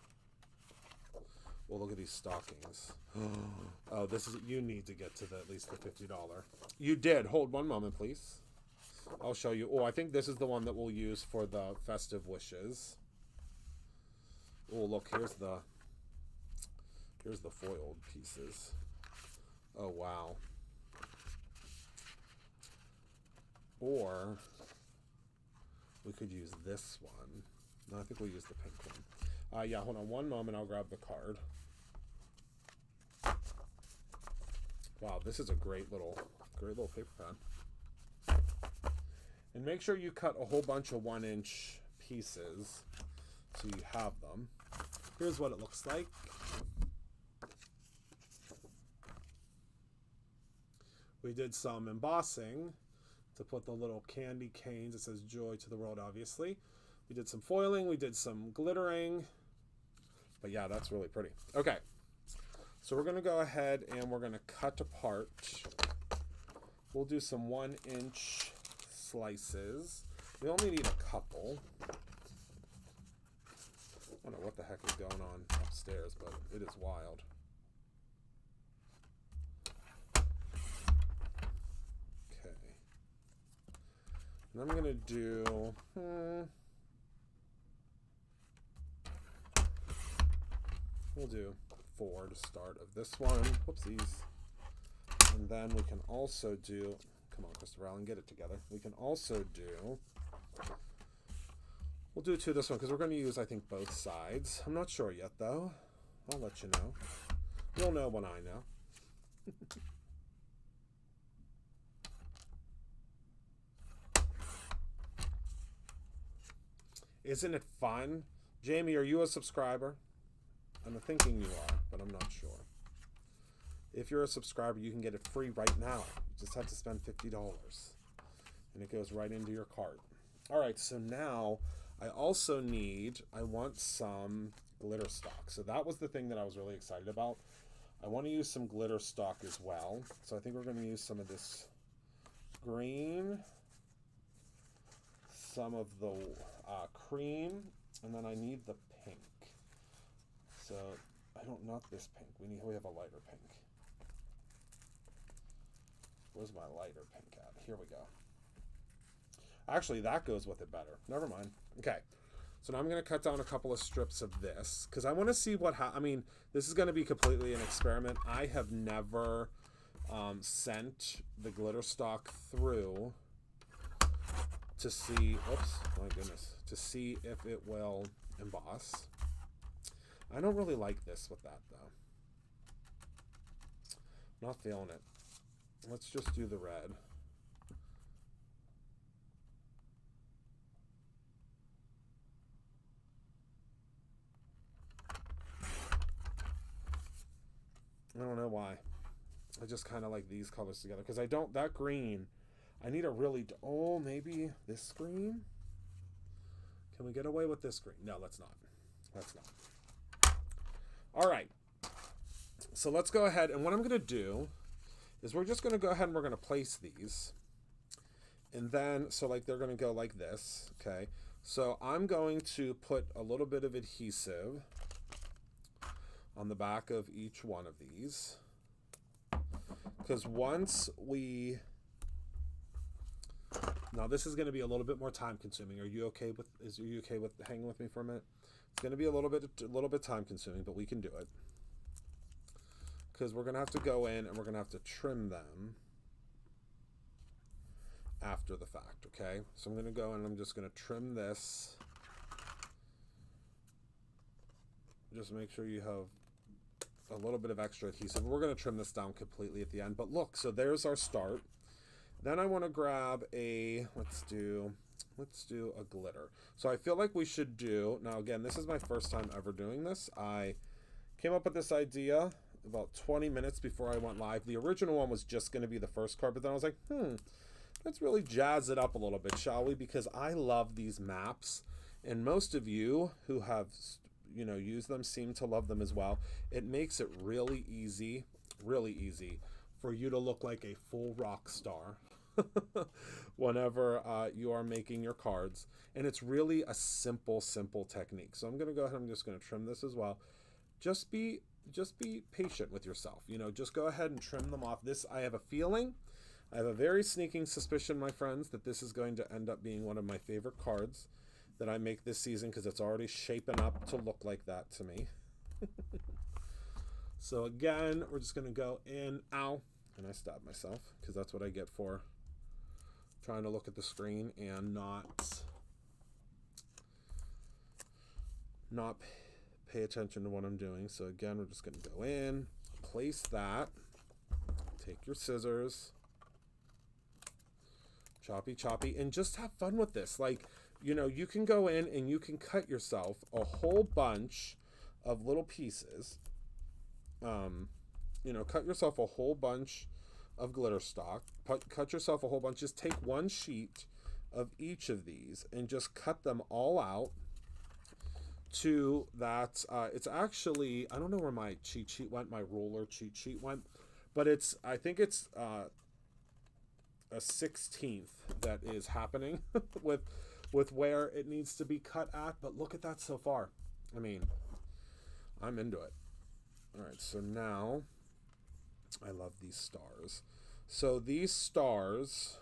Well, look at these stockings. Oh, you need to get to at least the $50. You did. Hold one moment, please. I'll show you. Oh, I think this is the one that we'll use for the festive wishes. Oh, look, here's the foiled pieces. Oh, wow. Or we could use this one. No, I think we'll use the pink one. Yeah, hold on one moment. I'll grab the card. Wow, this is a great little paper pad. And make sure you cut a whole bunch of 1 inch pieces so you have them. Here's what it looks like. We did some embossing to put the little candy canes. It says joy to the world, obviously. We did some foiling. We did some glittering. But yeah, that's really pretty. Okay. So we're going to go ahead and we're going to cut apart. We'll do some 1 inch slices. We only need a couple. I don't know what the heck is going on upstairs, but it is wild. Okay. And I'm going to do... We'll do 4 to start of this one. Whoopsies. And then we can also do... Come on, Christopher Allen, get it together. We can also do... We'll do 2 this one because we're going to use, I think, both sides. I'm not sure yet, though. I'll let you know. You'll know when I know. Isn't it fun? Jamie, are you a subscriber? I'm thinking you are, but I'm not sure. If you're a subscriber, you can get it free right now. You just have to spend $50. And it goes right into your cart. All right, so now I want some glitter stock. So that was the thing that I was really excited about. I want to use some glitter stock as well. So I think we're going to use some of this green, some of the cream, and then I need the pink. So, not this pink. We have a lighter pink. Where's my lighter pink at? Here we go. Actually, that goes with it better. Never mind. Okay. So now I'm going to cut down a couple of strips of this because I want to see what this is going to be completely an experiment. I have never sent the glitter stock through to see, to see if it will emboss. I don't really like this with that, though. Not feeling it. Let's just do the red. I don't know why. I just kind of like these colors together because I don't, that green, I need a really, oh, maybe this green? Can we get away with this green? No, let's not. Let's not. All right. So let's go ahead, and what I'm going to do is we're just going to go ahead and we're going to place these. And then, so like they're going to go like this, okay? So I'm going to put a little bit of adhesive on the back of each one of these. Because once we, now this is going to be a little bit more time consuming. Are you okay with, are you okay with hanging with me for a minute? It's going to be a little bit time consuming, but we can do it. Because we're going to have to go in and we're going to have to trim them after the fact, okay? So I'm going to go in and I'm just going to trim this. Just make sure you have a little bit of extra adhesive. We're going to trim this down completely at the end. But look, so there's our start. Then I want to grab a, let's do a glitter. So I feel like we should do, now again, this is my first time ever doing this. I came up with this idea about 20 minutes before I went live. The original one was just going to be the first card, but then I was like, let's really jazz it up a little bit, shall we? Because I love these maps, and most of you who have, used them seem to love them as well. It makes it really easy for you to look like a full rock star whenever you are making your cards. And it's really a simple technique. So I'm going to go ahead, I'm just going to trim this as well. Just be patient with yourself. Just go ahead and trim them off. This, I have a feeling, I have a very sneaking suspicion, my friends, that this is going to end up being one of my favorite cards that I make this season because it's already shaping up to look like that to me. So again, we're just going to go in, ow, and I stabbed myself because that's what I get for trying to look at the screen and not pay attention to what I'm doing. So again, we're just going to go in, place that, take your scissors, choppy, and just have fun with this. Like, you can go in and you can cut yourself a whole bunch of little pieces. Cut yourself a whole bunch of glitter stock. Cut yourself a whole bunch. Just take one sheet of each of these and just cut them all out to that. It's actually, I don't know where my cheat sheet went, my ruler cheat sheet went, but I think it's a 16th that is happening with where it needs to be cut at. But look at that so far. I mean, I'm into it. All right, so now I love these stars. So these stars,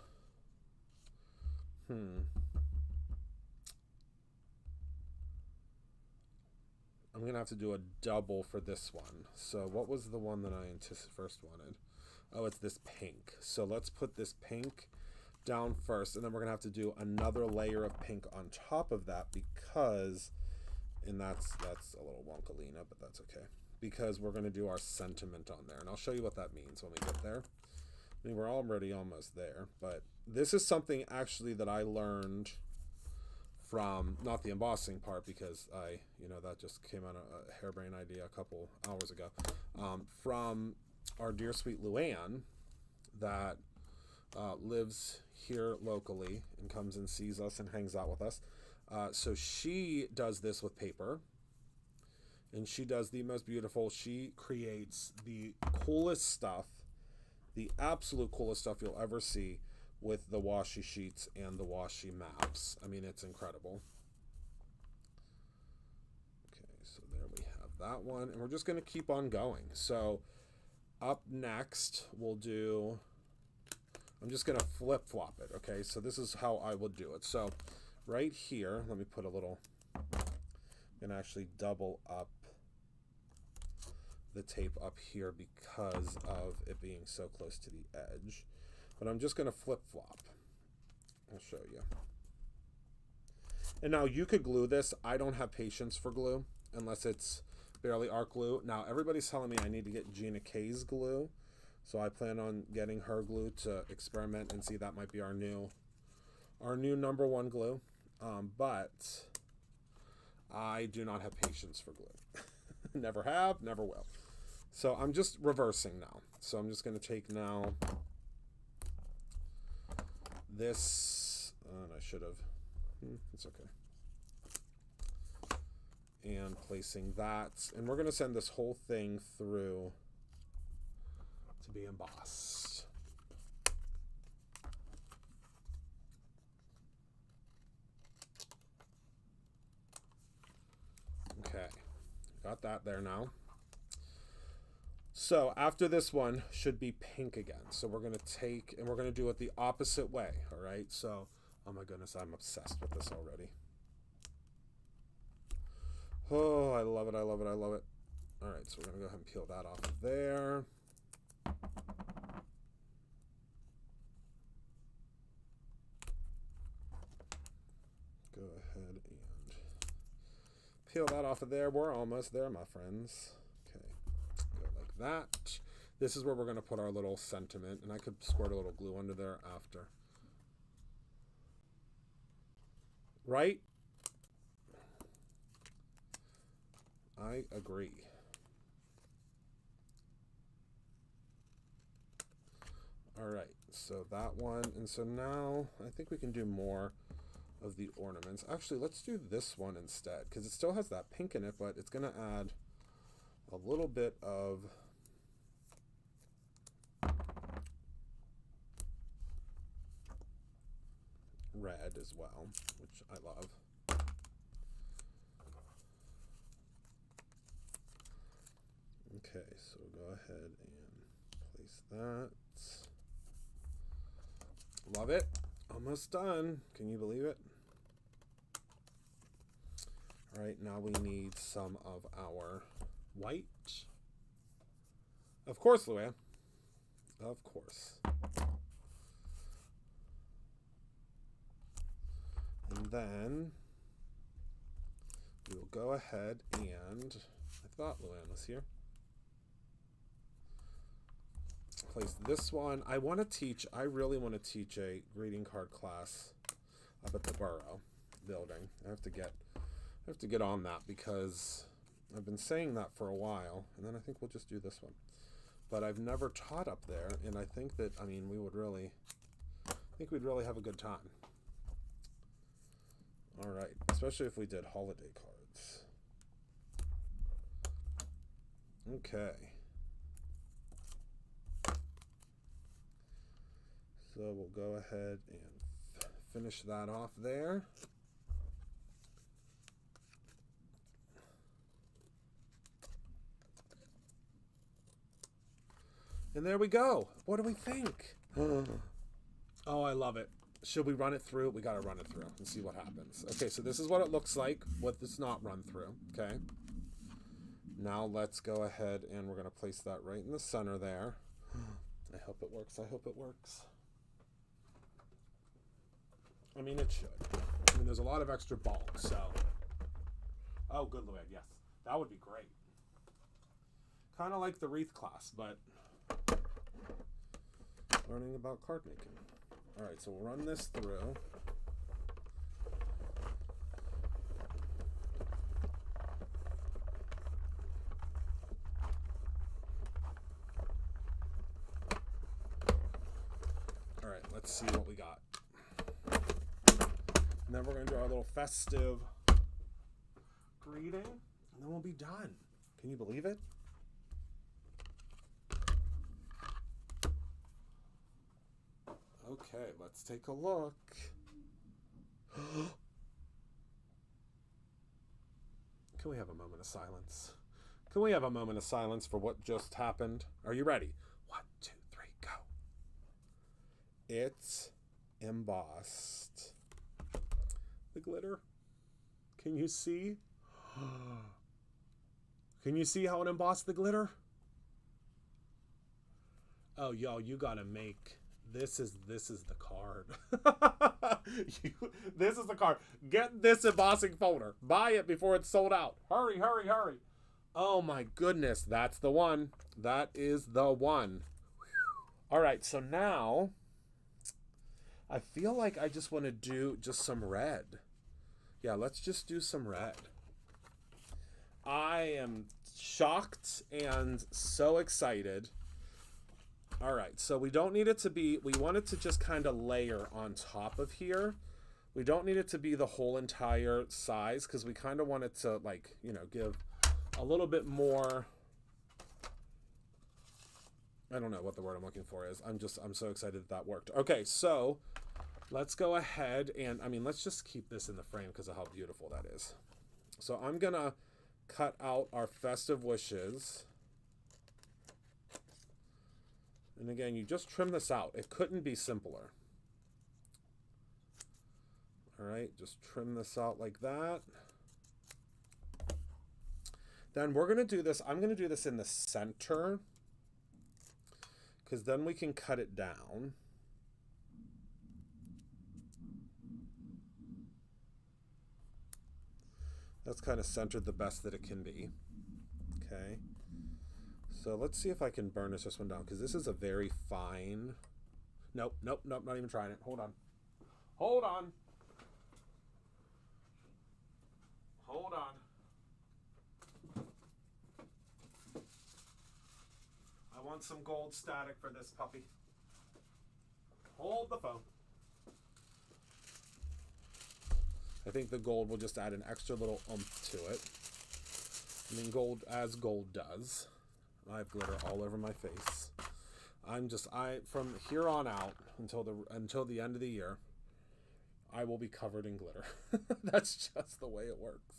I'm going to have to do a double for this one. So what was the one that I first wanted? Oh, it's this pink. So let's put this pink down first, and then we're going to have to do another layer of pink on top of that because, and that's a little wonkalina, but that's okay. Because we're going to do our sentiment on there. And I'll show you what that means when we get there. I mean, we're already almost there. But this is something actually that I learned from, not the embossing part, because that just came out of a harebrained idea a couple hours ago, from our dear sweet Luann that lives here locally and comes and sees us and hangs out with us. So she does this with paper. And she does the most beautiful. She creates the coolest stuff, the absolute coolest stuff you'll ever see with the washi sheets and the washi maps. I mean, it's incredible. Okay, so there we have that one. And we're just going to keep on going. So up next, we'll do, I'm just going to flip-flop it, okay? So this is how I would do it. So right here, let me put a little, I'm going to actually double up the tape up here because of it being so close to the edge. But I'm just going to flip-flop. I'll show you. And now you could glue this. I don't have patience for glue unless it's barely art glue. Now everybody's telling me I need to get Gina K's glue. So I plan on getting her glue to experiment and see. That might be our new #1 glue. But I do not have patience for glue. Never have, never will. So I'm just reversing now. So I'm just going to take now this, and I should have, it's okay. And placing that, and we're going to send this whole thing through to be embossed. Okay, got that there now. So after this one should be pink again. So we're going to take, and we're going to do it the opposite way, all right? So, oh my goodness, I'm obsessed with this already. Oh, I love it, I love it, I love it. All right, so we're going to go ahead and peel that off of there. Go ahead and peel that off of there. We're almost there, my friends. Okay, go like that. This is where we're going to put our little sentiment, and I could squirt a little glue under there after. Right? I agree. All right, so that one, and so now I think we can do more of the ornaments. Actually, let's do this one instead, because it still has that pink in it, but it's going to add a little bit of red as well, which I love. Okay, so go ahead and place that. Love it. Almost done. Can you believe it? All right, now we need some of our white. Of course, Luann. Of course. And then we will go ahead and, I thought Luann was here. Place this one. I really want to teach a greeting card class up at the Borough building. I have to get on that because I've been saying that for a while, and then I think we'll just do this one. But I've never taught up there, and I think that, I mean, we'd really have a good time. All right, especially if we did holiday cards. Okay. So we'll go ahead and finish that off there. And there we go. What do we think? Oh, I love it. Should we run it through? We got to run it through and see what happens. Okay, so this is what it looks like with this not run through. Okay. Now let's go ahead and we're going to place that right in the center there. I hope it works. I hope it works. I mean, it should. I mean, there's a lot of extra bulk, so. Oh, good, Luann, yes. That would be great. Kind of like the wreath class, but learning about card making. All right, so we'll run this through. All right, let's see what we got. And then we're going to do our little festive greeting, and then we'll be done. Can you believe it? Okay, let's take a look. Can we have a moment of silence? Can we have a moment of silence for what just happened? Are you ready? 1, 2, 3, go. It's embossed. The glitter. Can you see? Can you see how it embossed the glitter? Oh, yo, you gotta make... This is the card. This is the card. Get this embossing folder. Buy it before it's sold out. Hurry, hurry, hurry. Oh my goodness, that's the one. That is the one. All right, so now I feel like I just want to do just some red. Yeah, let's just do some red. I am shocked and so excited. All right, so we don't need it to be, we want it to just kind of layer on top of here. We don't need it to be the whole entire size because we kind of want it to, like, you know, give a little bit more, I don't know what the word I'm looking for is. I'm so excited that worked. Okay, so let's go ahead and, I mean, let's just keep this in the frame because of how beautiful that is. So I'm gonna cut out our festive wishes. And again, you just trim this out. It couldn't be simpler. All right, just trim this out like that. Then we're gonna do this, I'm gonna do this in the center because then we can cut it down. That's kind of centered the best that it can be. Okay. So let's see if I can burnish this one down because this is a very fine. Nope, nope, nope, not even trying it. Hold on. Hold on. Hold on. I want some gold static for this puppy. Hold the phone. I think the gold will just add an extra little oomph to it. I mean, gold as gold does. I have glitter all over my face. From here on out until the end of the year, I will be covered in glitter. That's just the way it works.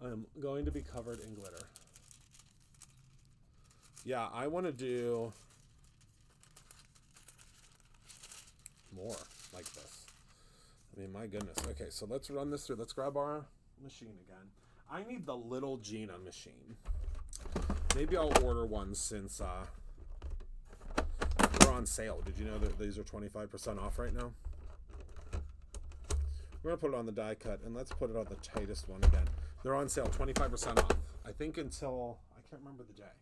I'm going to be covered in glitter. Yeah, I want to do more like this. I mean, my goodness. Okay, so let's run this through. Let's grab our machine again. I need the little Gina machine. Maybe I'll order one since they're on sale. Did you know that these are 25% off right now? We're going to put it on the die cut, and let's put it on the tightest one again. They're on sale, 25% off. I think until, I can't remember the day.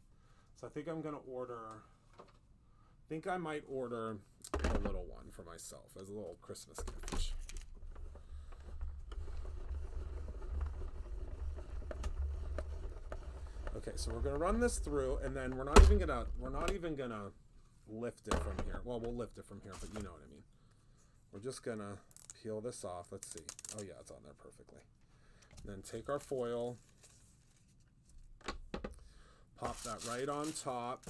So I think I'm going to order, I think I might order a little one for myself as a little Christmas gift. Okay, so we're gonna run this through, and then we're not even gonna lift it from here. Well, we'll lift it from here, but you know what I mean. We're just gonna peel this off. Let's see. Oh yeah, it's on there perfectly. And then take our foil, pop that right on top.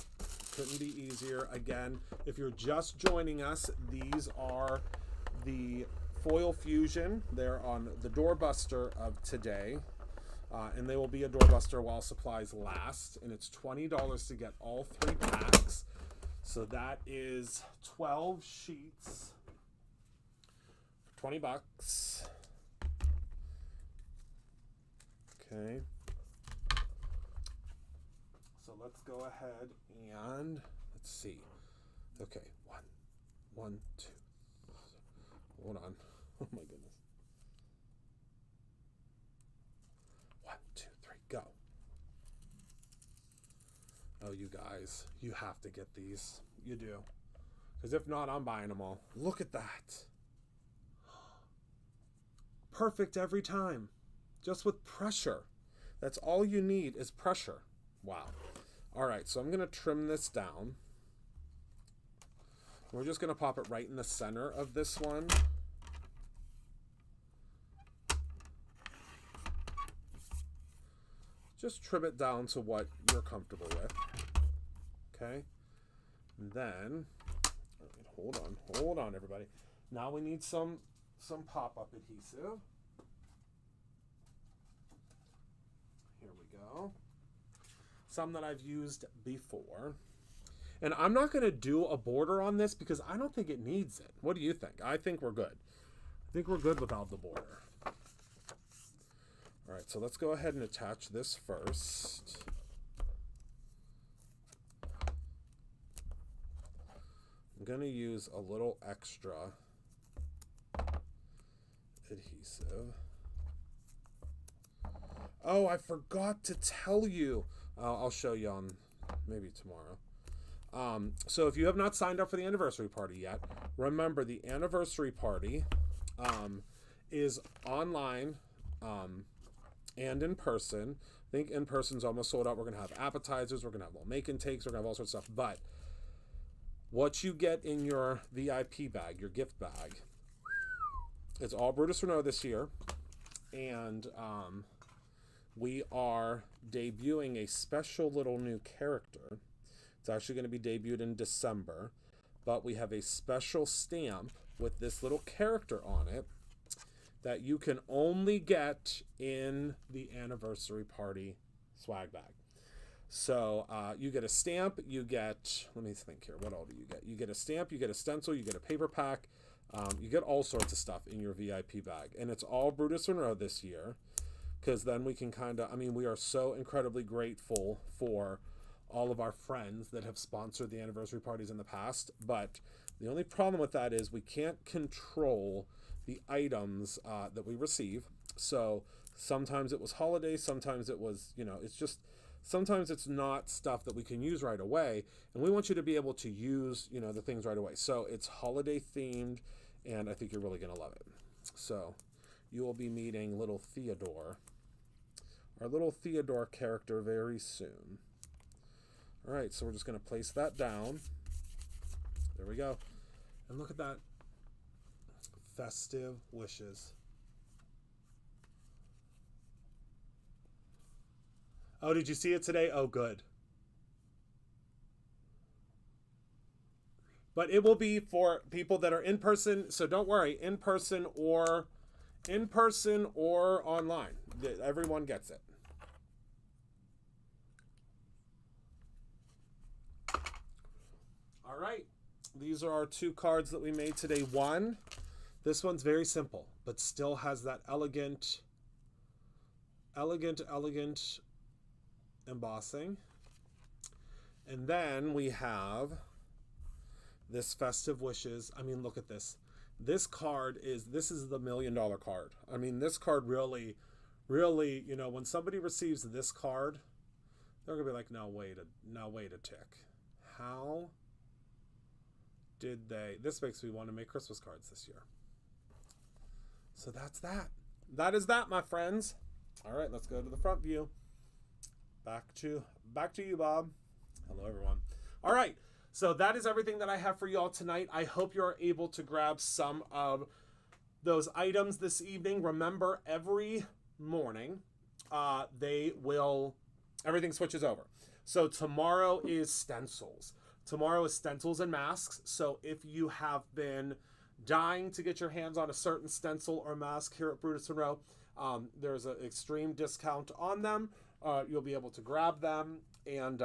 Couldn't be easier. Again, if you're just joining us, these are the Foil Fusion. They're on the doorbuster of today. And they will be a doorbuster while supplies last. And it's $20 to get all 3 packs. So that is 12 sheets for $20. Okay. So let's go ahead and let's see. Okay, one, two. Hold on. Oh my goodness. 1, 2, 3, go. Oh, you guys, you have to get these. You do. Because if not, I'm buying them all. Look at that. Perfect every time. Just with pressure. That's all you need is pressure. Wow. All right, so I'm going to trim this down. We're just going to pop it right in the center of this one. Just trim it down to what you're comfortable with. Okay. And then, hold on, everybody. Now we need some pop-up adhesive. Here we go. Some that I've used before. And I'm not going to do a border on this because I don't think it needs it. What do you think? I think we're good. I think we're good without the border. All right, so let's go ahead and attach this first. I'm going to use a little extra adhesive. Oh, I forgot to tell you. I'll show you on maybe tomorrow. So if you have not signed up for the anniversary party yet, remember the anniversary party is online and in person. think in-person's almost sold out. We're going to have appetizers. We're going to have little make-and-takes. We're going to have all sorts of stuff. But what you get in your VIP bag, your gift bag, it's all Brutus Renault this year. And we are debuting a special little new character. It's actually going to be debuted in December. But we have a special stamp with this little character on it that you can only get in the anniversary party swag bag. So you get a stamp, you get, let me think here, what all do you get? You get a stamp, you get a stencil, you get a paper pack, you get all sorts of stuff in your VIP bag. And it's all Brutus Monroe this year, because then we can kind of, I mean, we are so incredibly grateful for all of our friends that have sponsored the anniversary parties in the past. But the only problem with that is we can't control the items that we receive. So sometimes it was holiday, sometimes it was, you know, it's just, sometimes it's not stuff that we can use right away. And we want you to be able to use, you know, the things right away. So it's holiday themed, and I think you're really going to love it. So you will be meeting little Theodore, our little Theodore character, very soon. All right, so we're just going to place that down. There we go. And look at that. Festive wishes. Oh, did you see it today? Oh, good. But it will be for people that are in person, so don't worry, in person or online. Everyone gets it. All right. These are our two cards that we made today. One, this one's very simple, but still has that elegant embossing. And then we have this Festive Wishes. I mean, look at this. This card is, this is the $1 million card. I mean, this card really, you know, when somebody receives this card, they're gonna be like, no, wait a tick. How did they, this makes me want to make Christmas cards this year. So that's that. That is that, my friends. All right, let's go to the front view. Back to you, Bob. Hello, everyone. All right, so that is everything that I have for you all tonight. I hope you're able to grab some of those items this evening. Remember, every morning, everything switches over. So tomorrow is stencils. Tomorrow is stencils and masks. So if you have been dying to get your hands on a certain stencil or mask here at Brutus Monroe, there's an extreme discount on them. You'll be able to grab them. And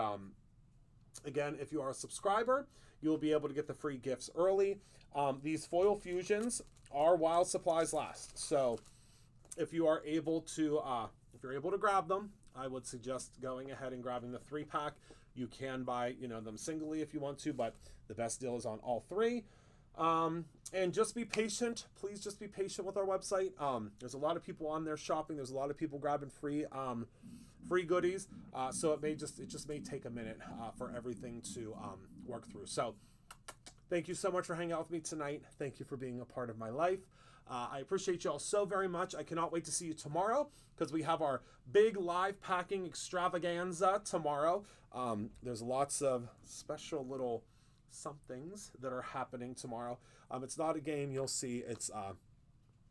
again, if you are a subscriber, you'll be able to get the free gifts early. These foil fusions are while supplies last. So if you are able to, grab them, I would suggest going ahead and grabbing the 3-pack. You can buy, you know, them singly if you want to, but the best deal is on all 3. And just be patient. Please just be patient with our website. There's a lot of people on there shopping. There's a lot of people grabbing free goodies. So it just may take a minute for everything to work through. So thank you so much for hanging out with me tonight. Thank you for being a part of my life. I appreciate you all so very much. I cannot wait to see you tomorrow because we have our big live packing extravaganza tomorrow. There's lots of special little somethings that are happening tomorrow. It's not a game, you'll see. It's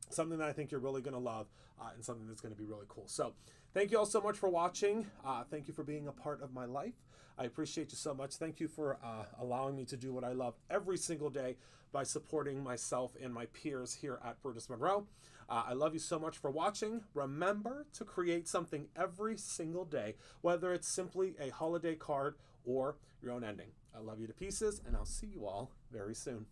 something that I think you're really going to love and something that's going to be really cool. So thank you all so much for watching. Thank you for being a part of my life. I appreciate you so much. Thank you for allowing me to do what I love every single day by supporting myself and my peers here at Brutus Monroe. I love you so much for watching. Remember to create something every single day, whether it's simply a holiday card or your own ending. I love you to pieces, and I'll see you all very soon.